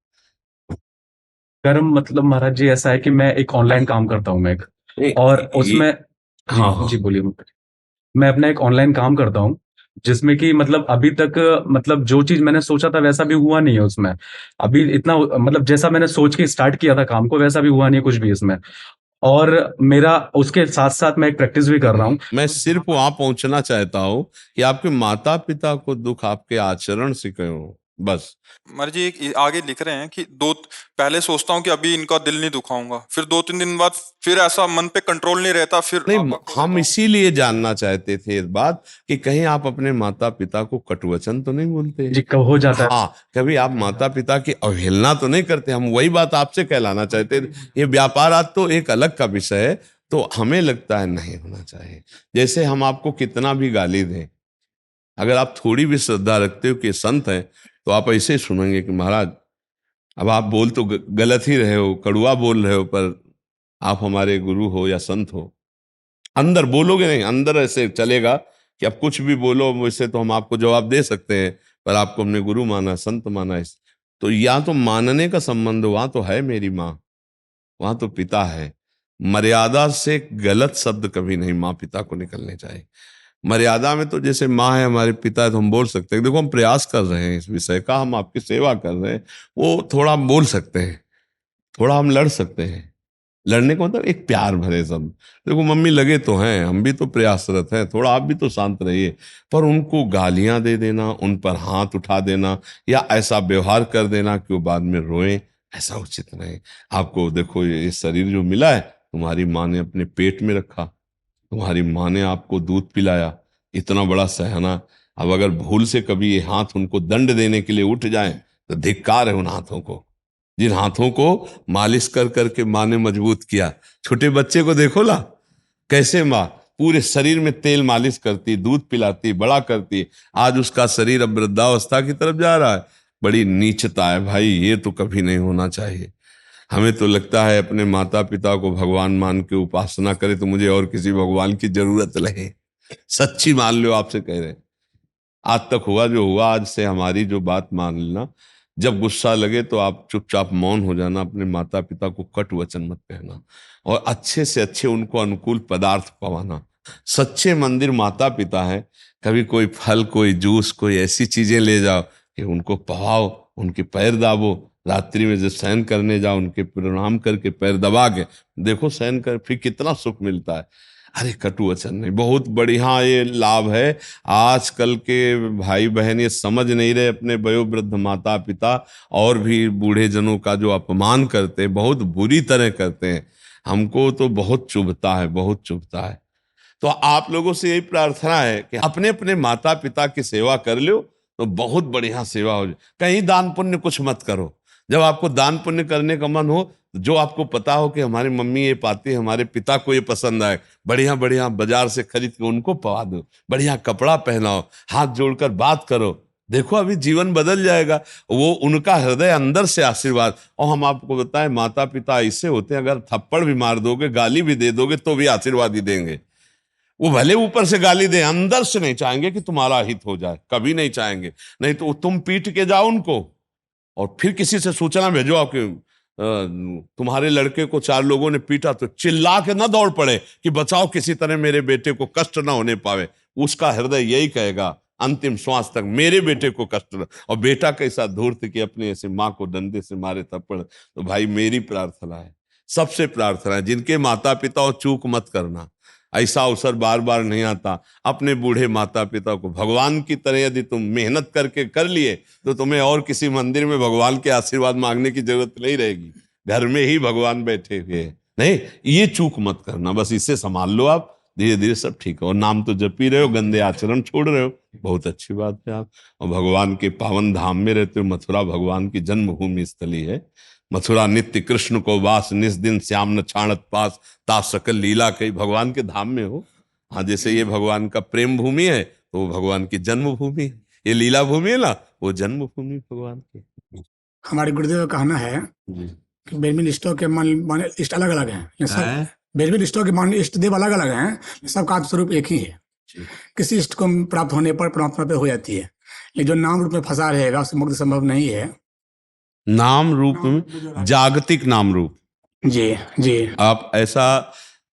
कर्म मतलब महाराज जी ऐसा है कि मैं एक ऑनलाइन काम करता हूँ, मैं एक, और उसमें हाँ, हाँ। जी बोलिए। मैं अपना एक ऑनलाइन काम करता हूँ जिसमें कि मतलब अभी तक मतलब जो चीज मैंने सोचा था वैसा भी हुआ नहीं है उसमें। अभी इतना मतलब जैसा मैंने सोच के स्टार्ट किया था काम को वैसा भी हुआ नहीं है कुछ भी इसमें। और मेरा उसके साथ साथ मैं एक प्रैक्टिस भी कर रहा हूँ। मैं सिर्फ वहां पहुंचना चाहता हूं कि आपके माता पिता को दुख आपके आचरण से क्यों, बस। महाराज जी एक आगे लिख रहे हैं कि पहले सोचता हूँ कि अभी इनका दिल नहीं दुखाऊंगा, फिर 2-3 दिन बाद फिर ऐसा मन पे कंट्रोल नहीं रहता, फिर नहीं, आपा खो हम देता हूँ। इसीलिए जानना चाहते थे इस बात कि कहीं आप अपने माता पिता को कटुवचन तो नहीं बोलते? जी कब हो जाता है। हाँ, कभी आप माता पिता की अवहेलना तो नहीं करते? हम वही बात आपसे कहलाना चाहते थे। ये व्यापार आज तो एक अलग का विषय है, तो हमें लगता है नहीं होना चाहिए। जैसे हम आपको कितना भी गाली दें, अगर आप थोड़ी भी श्रद्धा रखते हो कि संत है, तो आप ऐसे ही सुनेंगे कि महाराज अब आप बोल तो गलत ही रहे हो, कड़ुआ बोल रहे हो, पर आप हमारे गुरु हो या संत हो। अंदर बोलोगे नहीं, अंदर ऐसे चलेगा कि अब कुछ भी बोलो, वैसे तो हम आपको जवाब दे सकते हैं, पर आपको हमने गुरु माना, संत माना। इस तो या तो मानने का संबंध, वहां तो है मेरी माँ, वहां तो पिता है। मर्यादा से गलत शब्द कभी नहीं माँ पिता को निकलने चाहिए। मर्यादा में तो जैसे माँ है हमारे पिता है तो हम बोल सकते हैं देखो हम प्रयास कर रहे हैं इस विषय का, हम आपकी सेवा कर रहे हैं, वो थोड़ा हम बोल सकते हैं, थोड़ा हम लड़ सकते हैं। लड़ने का मतलब एक प्यार भरे शब्द। देखो मम्मी लगे तो हैं, हम भी तो प्रयासरत हैं, थोड़ा आप भी तो शांत रहिए। पर उनको गालियां दे देना, उन पर हाथ उठा देना या ऐसा व्यवहार कर देना कि वो बाद में रोएं, ऐसा उचित नहीं। आपको देखो ये शरीर जो मिला है तुम्हारी माँ ने अपने पेट में रखा, तुम्हारी माँ ने आपको दूध पिलाया, इतना बड़ा सहना। अब अगर भूल से कभी ये हाथ उनको दंड देने के लिए उठ जाए तो धिक्कार है उन हाथों को, जिन हाथों को मालिश कर करके माँ ने मजबूत किया। छोटे बच्चे को देखो ला कैसे माँ पूरे शरीर में तेल मालिश करती, दूध पिलाती, बड़ा करती। आज उसका शरीर अब वृद्धावस्था की तरफ जा रहा है। बड़ी नीचता है भाई, ये तो कभी नहीं होना चाहिए। हमें तो लगता है अपने माता पिता को भगवान मान के उपासना करे तो मुझे और किसी भगवान की जरूरत नहीं। सच्ची मान लो, आपसे कह रहे हैं। आज तक हुआ जो हुआ, आज से हमारी जो बात मान लेना। जब गुस्सा लगे तो आप चुपचाप मौन हो जाना, अपने माता पिता को कट वचन मत कहना और अच्छे से अच्छे उनको अनुकूल पदार्थ पवाना। सच्चे मंदिर माता पिता है। कभी कोई फल, कोई जूस, कोई ऐसी चीजें ले जाओ कि उनको पवाओ, उनके पैर दाबो। रात्रि में जब शयन करने जाओ उनके प्रणाम करके पैर दबा के देखो शयन कर, फिर कितना सुख मिलता है। अरे कटु वचन नहीं, बहुत बढ़िया ये लाभ है। आजकल के भाई बहन ये समझ नहीं रहे, अपने वयोवृद्ध माता पिता और भी बूढ़े जनों का जो अपमान करते हैं, बहुत बुरी तरह करते हैं। हमको तो बहुत चुभता है, बहुत चुभता है। तो आप लोगों से यही प्रार्थना है कि अपने अपने माता पिता की सेवा कर लो तो बहुत बढ़िया सेवा हो जाए। कहीं दान पुण्य कुछ मत करो। जब आपको दान पुण्य करने का मन हो, जो आपको पता हो कि हमारी मम्मी ये पाती है, हमारे पिता को ये पसंद आए, बढ़िया बढ़िया बाजार से खरीद के उनको पवा दो, बढ़िया कपड़ा पहनाओ, हाथ जोड़कर बात करो। देखो अभी जीवन बदल जाएगा। वो उनका हृदय अंदर से आशीर्वाद। और हम आपको बताएं माता पिता ऐसे होते हैं, अगर थप्पड़ भी मार दोगे, गाली भी दे दोगे तो भी आशीर्वाद ही देंगे। वो भले ऊपर से गाली दे, अंदर से नहीं चाहेंगे कि तुम्हारा हित हो जाए, कभी नहीं चाहेंगे। नहीं तो तुम पीट के जाओ उनको और फिर किसी से सूचना भेजो कि तुम्हारे लड़के को 4 लोगों ने पीटा, तो चिल्ला के ना दौड़ पड़े कि बचाओ, किसी तरह मेरे बेटे को कष्ट ना होने पावे। उसका हृदय यही कहेगा अंतिम श्वास तक, मेरे बेटे को कष्ट ना। और बेटा कैसा धूर्त कि अपने ऐसे माँ को डंडे से मारे थप्पड़। तो भाई मेरी प्रार्थना है, सबसे प्रार्थना है, जिनके माता पिता हो चूक मत करना। ऐसा अवसर बार बार नहीं आता। अपने बूढ़े माता पिता को भगवान की तरह यदि तुम मेहनत करके कर लिए तो तुम्हें और किसी मंदिर में भगवान के आशीर्वाद मांगने की जरूरत नहीं रहेगी। घर में ही भगवान बैठे हुए हैं। नहीं, ये चूक मत करना, बस इसे संभाल लो आप, धीरे धीरे सब ठीक हो। और नाम तो जप ही रहे हो, गंदे आचरण छोड़ रहे हो, बहुत अच्छी बात है आप। और भगवान के पावन धाम में रहते हो। मथुरा भगवान की जन्मभूमि स्थली है। मथुरा नित्य कृष्ण को वास, निस दिन श्याम न छाणत पास, ता सकल लीला कई। भगवान के धाम में हो। हाँ, जैसे ये भगवान का प्रेम भूमि है तो वो भगवान की जन्मभूमि है। ये लीला भूमि है ना, वो जन्मभूमि भगवान की। हमारे गुरुदेव का कहना है कि बेरमिन इष्टों के मान इष्ट अलग अलग हैं। ये सब बेरमिन इष्टों के मान इष्ट देव अलग अलग हैं, सबका आत्मस्वरूप एक ही है। किसी इष्ट को प्राप्त होने पर परमात्मा पे हो जाती है, लेकिन जो नाम रूप में फंसा रहेगा उससे मुक्ति संभव नहीं है। नाम रूप में, जागतिक नाम रूप। जी जी, आप ऐसा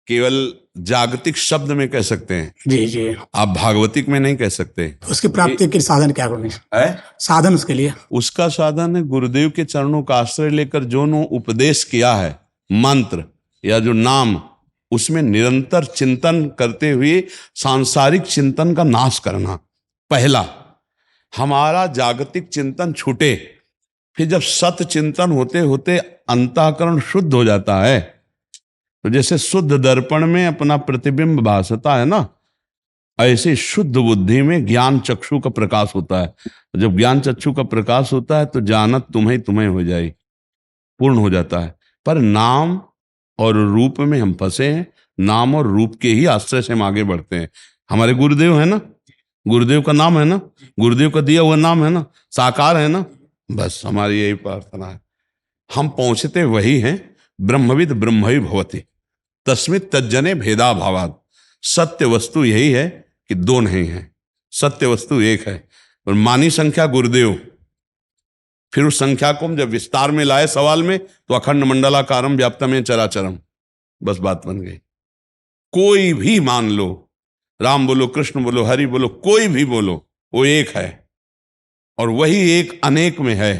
केवल जागतिक शब्द में कह सकते हैं, जी जी, आप भागवतिक में नहीं कह सकते। उसकी प्राप्ति के साधन क्या करें? साधन उसके लिए, उसका साधन है गुरुदेव के चरणों का आश्रय लेकर जो नो उपदेश किया है, मंत्र या जो नाम, उसमें निरंतर चिंतन करते हुए सांसारिक चिंतन का नाश करना। पहला हमारा जागतिक चिंतन छूटे, फिर जब सत चिंतन होते होते अंतःकरण शुद्ध हो जाता है, तो जैसे शुद्ध दर्पण में अपना प्रतिबिंब भासता है ना, ऐसे शुद्ध बुद्धि में ज्ञान चक्षु का प्रकाश होता है। जब ज्ञान चक्षु का प्रकाश होता है तो जानत तुम्हें तुम्हें हो जाए, पूर्ण हो जाता है। पर नाम और रूप में हम फंसे हैं। नाम और रूप के ही आश्रय से हम आगे बढ़ते हैं। हमारे गुरुदेव है ना, गुरुदेव का नाम है ना, गुरुदेव का दिया हुआ नाम है ना, साकार है ना। बस हमारी यही प्रार्थना है। हम पहुंचते वही हैं, ब्रह्मविद ब्रह्मवि भवति तस्मित् तज्जने भेदा भावात्। सत्य वस्तु यही है कि दो नहीं है, सत्य वस्तु एक है। और मानी संख्या गुरुदेव। फिर उस संख्या को हम जब विस्तार में लाए सवाल में, तो अखंड मंडलाकारम व्याप्तमें चराचरम, बस बात बन गई। कोई भी मान लो, राम बोलो, कृष्ण बोलो, हरि बोलो, कोई भी बोलो, वो एक है। और वही एक अनेक में है।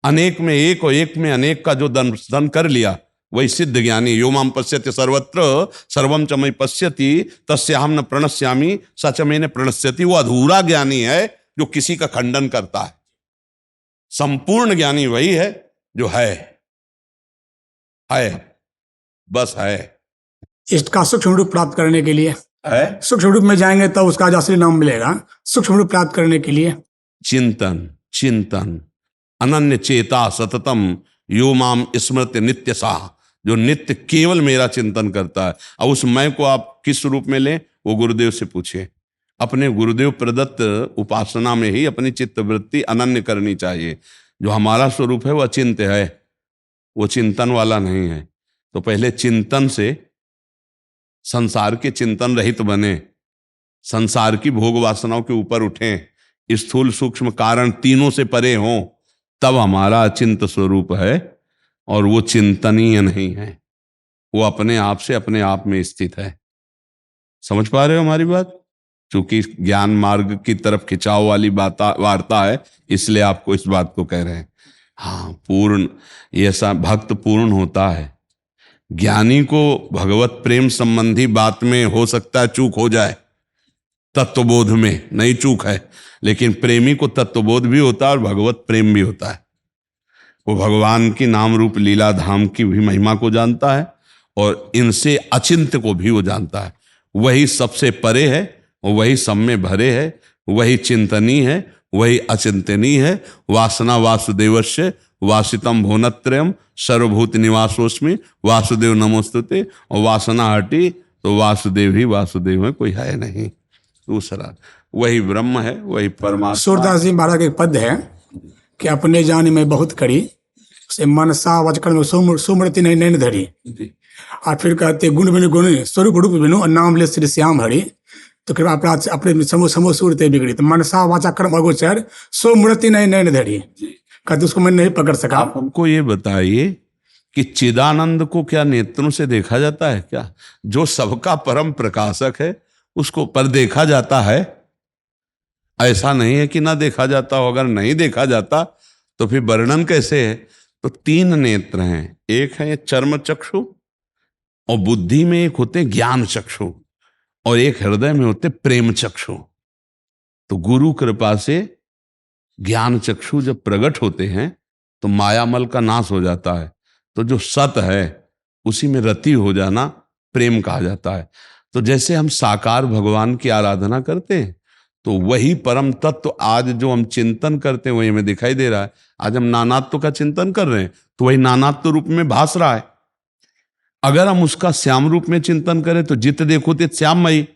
अनेक में एक और एक में अनेक का जो दर्शन कर लिया वही सिद्ध ज्ञानी। यो माम पश्यति सर्वत्र सर्वम च मयि पश्यति तस्याहम न प्रणश्यामि सच में न प्रणश्यति। वो अधूरा ज्ञानी है जो किसी का खंडन करता है। संपूर्ण ज्ञानी वही है जो है, बस है। इष्ट का सूक्ष्म रूप प्राप्त करने के लिए है सूक्ष्म रूप में जाएंगे तब उसका जो असली नाम मिलेगा। सूक्ष्म रूप प्राप्त करने के लिए चिंतन, चिंतन अनन्य चेता सततम यो माम स्मृति नित्य साह, जो नित्य केवल मेरा चिंतन करता है। अब उस मैं को आप किस रूप में लें वो गुरुदेव से पूछे। अपने गुरुदेव प्रदत्त उपासना में ही अपनी चित्तवृत्ति अनन्य करनी चाहिए। जो हमारा स्वरूप है वो अचिंत्य है, वो चिंतन वाला नहीं है। तो पहले चिंतन से संसार के चिंतन रहित बने, संसार की भोग वासनाओं के ऊपर उठें, स्थूल सूक्ष्म कारण तीनों से परे हों, तब हमारा अचिंत स्वरूप है। और वो चिंतनीय नहीं है, वो अपने आप से अपने आप में स्थित है। समझ पा रहे हो हमारी बात? चूंकि ज्ञान मार्ग की तरफ खिंचाव वाली वार्ता है, इसलिए आपको इस बात को कह रहे हैं। हाँ, पूर्ण ऐसा भक्त पूर्ण होता है। ज्ञानी को भगवत प्रेम संबंधी बात में हो सकता है चूक हो जाए, तत्वबोध में नहीं चूक है, लेकिन प्रेमी को तत्वबोध भी होता है और भगवत प्रेम भी होता है। वो भगवान की नाम रूप लीला धाम की भी महिमा को जानता है और इनसे अचिंत्य को भी वो जानता है। वही सबसे परे है और वही सब में भरे है, वही चिंतनीय है, वही अचिंतनीय है। वासना वासुदेवस्य वासितम भुवनत्रयम सर्वभूत निवासोस्मि वासुदेव नमोस्तुते। और वासना हटी तो वासुदेव ही वासुदेव है, कोई है नहीं दूसरा। वही ब्रह्म है, वही परमात्मा। सूरदास जी महाराज के एक पद है कि अपने जान में बहुत कड़ी से मनसा वचकन में सुमृति नहीं नैन धरी। और फिर कहते गुण बिनु गुण स्वरूप रूप बिनु नाम ले श्री श्याम हरि। तो कृपा अपराध से अपने समो सूरते बिगड़ी। तो मनसा वाचा कर्म अगोचर सुमृति नहीं नैन धरी, कहते उसको मैं नहीं पकड़ सका। आप हमको ये बताइए कि चिदानंद को क्या नेत्रों से देखा जाता है क्या? जो सबका परम प्रकाशक है उसको पर देखा जाता है? ऐसा नहीं है कि ना देखा जाता हो। अगर नहीं देखा जाता तो फिर वर्णन कैसे है? तो तीन नेत्र हैं, एक है चर्म चक्षु, और बुद्धि में एक होते ज्ञान चक्षु, और एक हृदय में होते प्रेम चक्षु। तो गुरु कृपा से ज्ञान चक्षु जब प्रकट होते हैं तो मायामल का नाश हो जाता है। तो जो सत है उसी में रति हो जाना प्रेम कहा जाता है। तो जैसे हम साकार भगवान की आराधना करते हैं तो वही परम तत्व आज जो हम चिंतन करते हैं वही हमें दिखाई दे रहा है। आज हम नानात्व का चिंतन कर रहे हैं तो वही नानात्व रूप में भास रहा है। अगर हम उसका श्याम रूप में चिंतन करें तो जित देखो तित श्याममयी,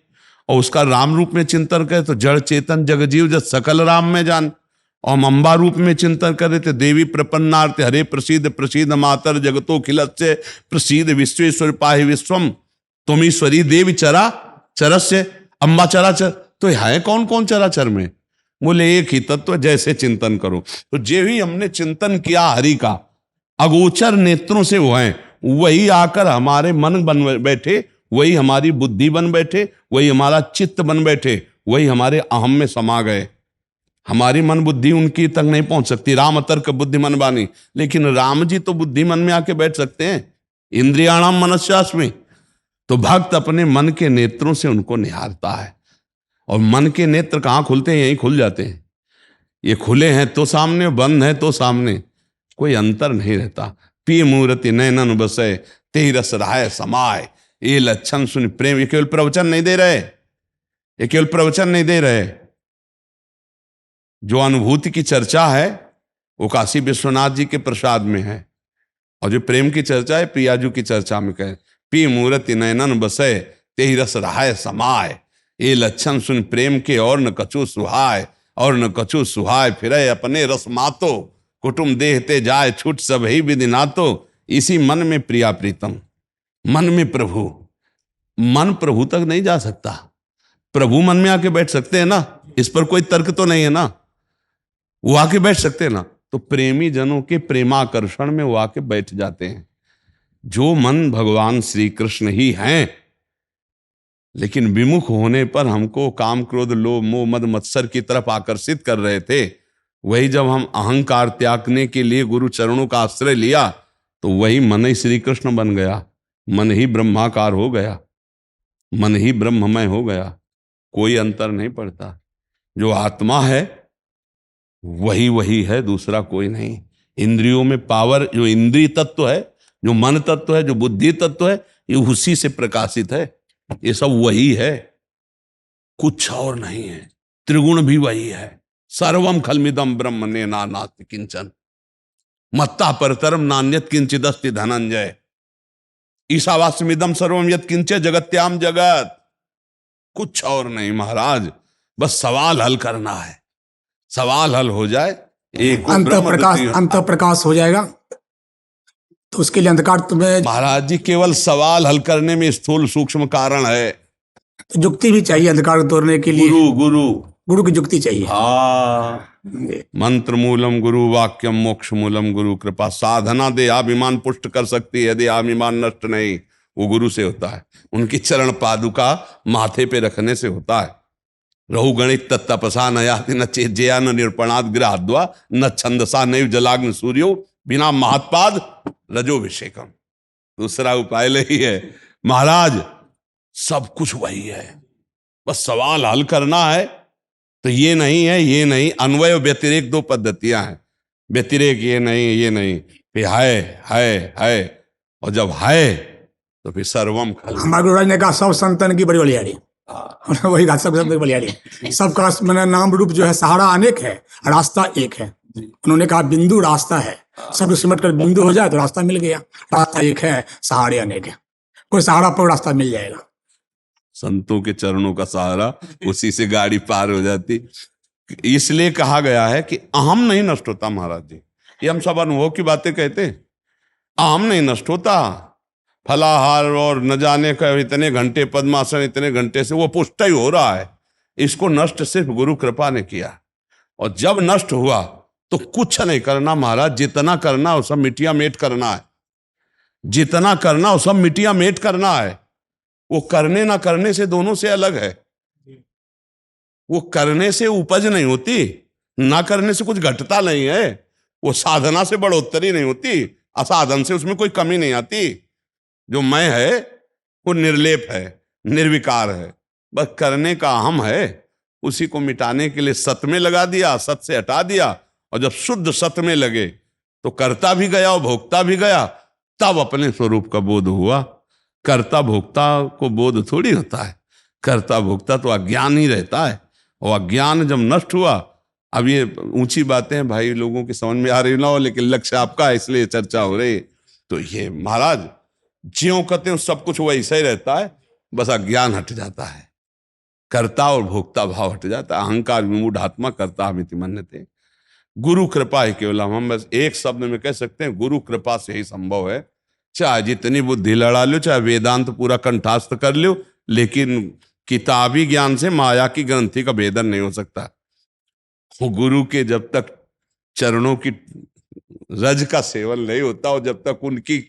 और उसका राम रूप में चिंतन करें तो जड़ चेतन जगजीव जत सकल राम में जान, और हम अम्बा रूप में चिंतन करें तो देवी प्रपन्नार्थ हरे प्रसीद प्रसीद मातर जगतो खिलस्य प्रसीद विश्वेश्वर पाहि विश्वम तुम ईश्वरी देवी चरा चरस्य अम्बा चराचर। तो है कौन कौन चराचर में? बोले एक ही तत्व। जैसे चिंतन करो तो जे ही हमने चिंतन किया हरि का, अगोचर नेत्रों से वो है, वही आकर हमारे मन बन बैठे, वही हमारी बुद्धि बन बैठे, वही हमारा चित्त बन बैठे, वही हमारे अहम में समा गए। हमारी मन बुद्धि उनकी तक नहीं पहुंच सकती। राम तर्क बुद्धि मन बानी, लेकिन राम जी तो बुद्धि मन में आके बैठ सकते हैं। इंद्रियाणाम मनस्यास्मि। तो भक्त अपने मन के नेत्रों से उनको निहारता है, और मन के नेत्र कहाँ खुलते हैं? यहीं खुल जाते हैं। ये खुले हैं तो सामने, बंद है तो सामने, कोई अंतर नहीं रहता। पी मूर्ति नैनन बसे ते रस राय समाय, ये लक्षण सुन प्रेम। ये केवल प्रवचन नहीं दे रहे, ये केवल प्रवचन नहीं दे रहे। जो अनुभूति की चर्चा है वो काशी विश्वनाथ जी के प्रसाद में है, और जो प्रेम की चर्चा है प्रियाजू की चर्चा में कहे पी मूर्ति नैनन बसे ते रस राय समाय, ये लक्षण सुन प्रेम के और न कछु सुहाय, और न कछु सुहाय फिरे अपने रस मातो, कुटुम देहते जाए छूट सब ही विधि नातो। इसी मन में प्रिया प्रीतम, मन में प्रभु। मन प्रभु तक नहीं जा सकता, प्रभु मन में आके बैठ सकते हैं ना, इस पर कोई तर्क तो नहीं है ना, वो आके बैठ सकते हैं ना। तो प्रेमी जनों के प्रेमाकर्षण में वो आके बैठ जाते हैं। जो मन भगवान श्री कृष्ण ही हैं, लेकिन विमुख होने पर हमको काम क्रोध लोभ मोह मद मत्सर की तरफ आकर्षित कर रहे थे। वही जब हम अहंकार त्यागने के लिए गुरु चरणों का आश्रय लिया तो वही मन ही श्री कृष्ण बन गया, मन ही ब्रह्माकार हो गया, मन ही ब्रह्ममय हो गया। कोई अंतर नहीं पड़ता। जो आत्मा है वही वही है, दूसरा कोई नहीं। इंद्रियों में पावर, जो इंद्रिय तत्व है, जो मन तत्व है, जो बुद्धि तत्व है, ये उसी से प्रकाशित है। ये सब वही है, कुछ और नहीं है। त्रिगुण भी वही है। सर्वम खलमिदम ब्रह्म ने नास्ति किंचन मत्ता परतरम नान्यत किंचिदस्ति धनंजय ईशावास्यमिदम सर्वम यत् किंचे जगत्याम जगत। कुछ और नहीं महाराज, बस सवाल हल करना है। सवाल हल हो जाए, एक अंत प्रकाश हो जाएगा। तो उसके लिए अंधकार तुम्हें महाराज जी केवल सवाल हल करने में स्थूल सूक्ष्म कारण है। तो युक्ति भी चाहिए अंधकार को तोड़ने के लिए। गुरु की युक्ति चाहिए। मंत्र मूलम गुरु वाक्यम मोक्ष मूलम गुरु कृपा। साधना देहाभिमान पुष्ट कर सकती है, देहाभिमान नष्ट नहीं, वो गुरु से होता है। उनकी चरण पादुका माथे पे रखने से होता है। रहु गणित तत्तपसा न याति न चेज्या न निरूपणाद गृहाद्वा न छंदसा नैव जलाग्न सूर्यो बिना महत्पाद रजोभिषेकम। दूसरा उपाय ही है महाराज, सब कुछ वही है, बस सवाल हल करना है। तो ये नहीं है, ये नहीं, अन्वय व्यतिरेक दो पद्धतियां हैं। व्यतिरेक ये नहीं, फिर है, और जब है तो फिर सर्वम खल। हमारे गुरुराज ने कहा सब संतन की बड़ी बलियारी, वही कहा सब संतन की बलियारी। सबका मैंने नाम रूप जो है सहारा अनेक है, रास्ता एक है। उन्होंने कहा बिंदु रास्ता है, सब सिमट कर बिंदु हो जाए तो रास्ता मिल गया। रास्ता एक है, सहारे अनेक है। कोई सहारा पर रास्ता मिल जाएगा। संतों के चरणों का सहारा, उसी से गाड़ी पार हो जाती। इसलिए कहा गया है कि अहम नहीं नष्ट होता महाराज जी। ये हम सब अनुभव की बातें कहते हैं। अहम नहीं नष्ट होता। फलाहार और न जाने का इतने घंटे पद्मासन, इतने घंटे से वो पुष्ट ही हो रहा है। इसको नष्ट सिर्फ गुरु कृपा ने किया। और जब नष्ट हुआ तो कुछ नहीं करना महाराज, जितना करना वो सब मिट्टियां मेट करना है। जितना करना वो सब मिट्टियां मेट करना है। वो करने ना करने से दोनों से अलग है। वो करने से उपज नहीं होती, ना करने से कुछ घटता नहीं है। वो साधना से बढ़ोतरी नहीं होती, असाधन से उसमें कोई कमी नहीं आती। जो मैं है वो निर्लेप है, निर्विकार है। बस करने का अहम है, उसी को मिटाने के लिए सत में लगा दिया, सत से हटा दिया। और जब शुद्ध सत में लगे तो करता भी गया और भोगता भी गया, तब अपने स्वरूप का बोध हुआ। कर्ता भोक्ता को बोध थोड़ी होता है। कर्ता भोक्ता तो अज्ञान ही रहता है। और अज्ञान जब नष्ट हुआ, अब ये ऊंची बातें हैं भाई, लोगों की समझ में आ रही ना हो, लेकिन लक्ष्य आपका है इसलिए चर्चा हो रही। तो ये महाराज ज्यों कहते हैं सब कुछ वैसा ही रहता है, बस अज्ञान हट जाता है, कर्ता और भोक्ता भाव हट जाता है। अहंकार विमूढ़ आत्मा कर्ता हमिति मन्यते। गुरु कृपा है केवल। हम बस एक शब्द में कह सकते हैं, गुरु कृपा से ही संभव है। चाहे जितनी बुद्धि लड़ा लो, चाहे वेदांत पूरा कंठास्थ कर लो, लेकिन किताबी ज्ञान से माया की ग्रंथि का भेदन नहीं हो सकता। वो गुरु के जब तक चरणों की रज का सेवन नहीं होता और जब तक उनकी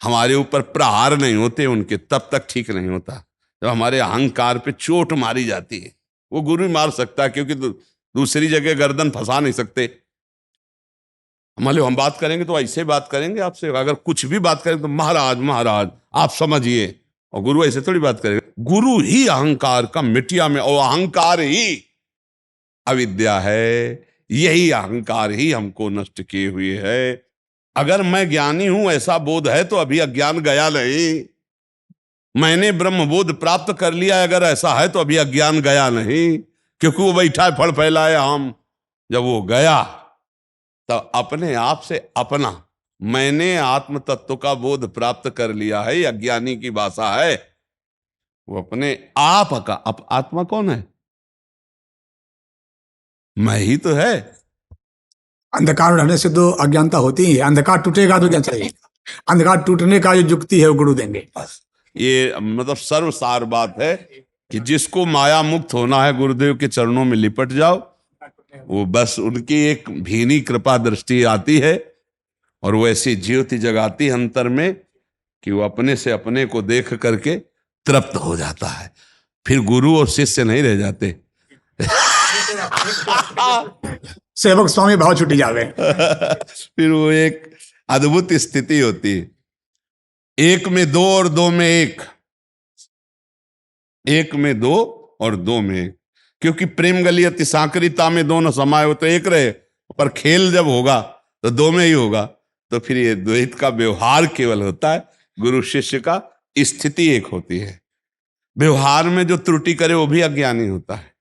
हमारे ऊपर प्रहार नहीं होते उनके, तब तक ठीक नहीं होता। जब हमारे अहंकार पे चोट मारी जाती है, वो गुरु ही मार सकता है, क्योंकि दूसरी जगह गर्दन फंसा नहीं सकते। मान लो हम बात करेंगे तो ऐसे बात करेंगे आपसे, अगर कुछ भी बात करेंगे तो महाराज महाराज आप समझिए, और गुरु ऐसे थोड़ी बात करेंगे। गुरु ही अहंकार का मिटिया में, और अहंकार ही अविद्या है। यही अहंकार ही हमको नष्ट किए हुए है। अगर मैं ज्ञानी हूं ऐसा बोध है तो अभी अज्ञान गया नहीं। मैंने ब्रह्म बोध प्राप्त कर लिया अगर ऐसा है तो अभी अज्ञान गया नहीं, क्योंकि वो बैठा है फल फैलाए हम। जब वो गया तो अपने आप से अपना मैंने आत्म तत्व का बोध प्राप्त कर लिया है, अज्ञानी की भाषा है। वो अपने आप का आत्मा कौन है? मैं ही तो है। अंधकार रहने से तो अज्ञानता होती ही है। अंधकार टूटेगा तो क्या चाहिए? अंधकार टूटने का जो युक्ति है वो गुरु देंगे। ये मतलब सर्वसार बात है कि जिसको माया मुक्त होना है गुरुदेव के चरणों में लिपट जाओ। वो बस उनकी एक भीनी कृपा दृष्टि आती है और वो ऐसी ज्योति जगाती है अंतर में कि वो अपने से अपने को देख करके तृप्त हो जाता है। फिर गुरु और शिष्य नहीं रह जाते। सेवक स्वामी भाव छुटी जावे। फिर वो एक अद्भुत स्थिति होती है, एक में दो और दो में एक, एक में दो और दो में एक, क्योंकि प्रेम गलियत सांकरिता में दोनों समाये हो तो एक रहे, पर खेल जब होगा तो दो में ही होगा। तो फिर ये द्वैत का व्यवहार केवल होता है, गुरु शिष्य का स्थिति एक होती है। व्यवहार में जो त्रुटि करे वो भी अज्ञानी होता है।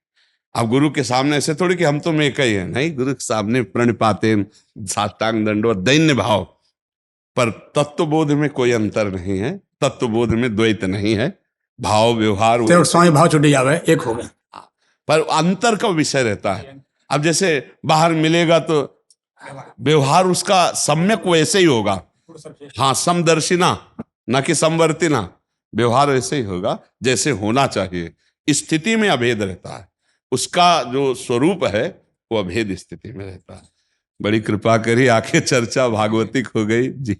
अब गुरु के सामने ऐसे थोड़ी कि हम तो में एक ही है, नहीं, गुरु के सामने प्रणिपाते साष्टांग दंडवत दैन्य भाव, पर तत्वबोध में कोई अंतर नहीं है, तत्वबोध में द्वैत नहीं है, भाव व्यवहार सेवक स्वामी भाव छुटी जावे, एक हो गया। पर अंतर का विषय रहता है। अब जैसे बाहर मिलेगा तो व्यवहार उसका सम्यक वैसे ही होगा, हाँ, समदर्शिना न कि समवर्तिना, व्यवहार वैसे ही होगा जैसे होना चाहिए। स्थिति में अभेद रहता है, उसका जो स्वरूप है वो अभेद स्थिति में रहता है। बड़ी कृपा करी, आखिर चर्चा भागवतिक हो गई जी।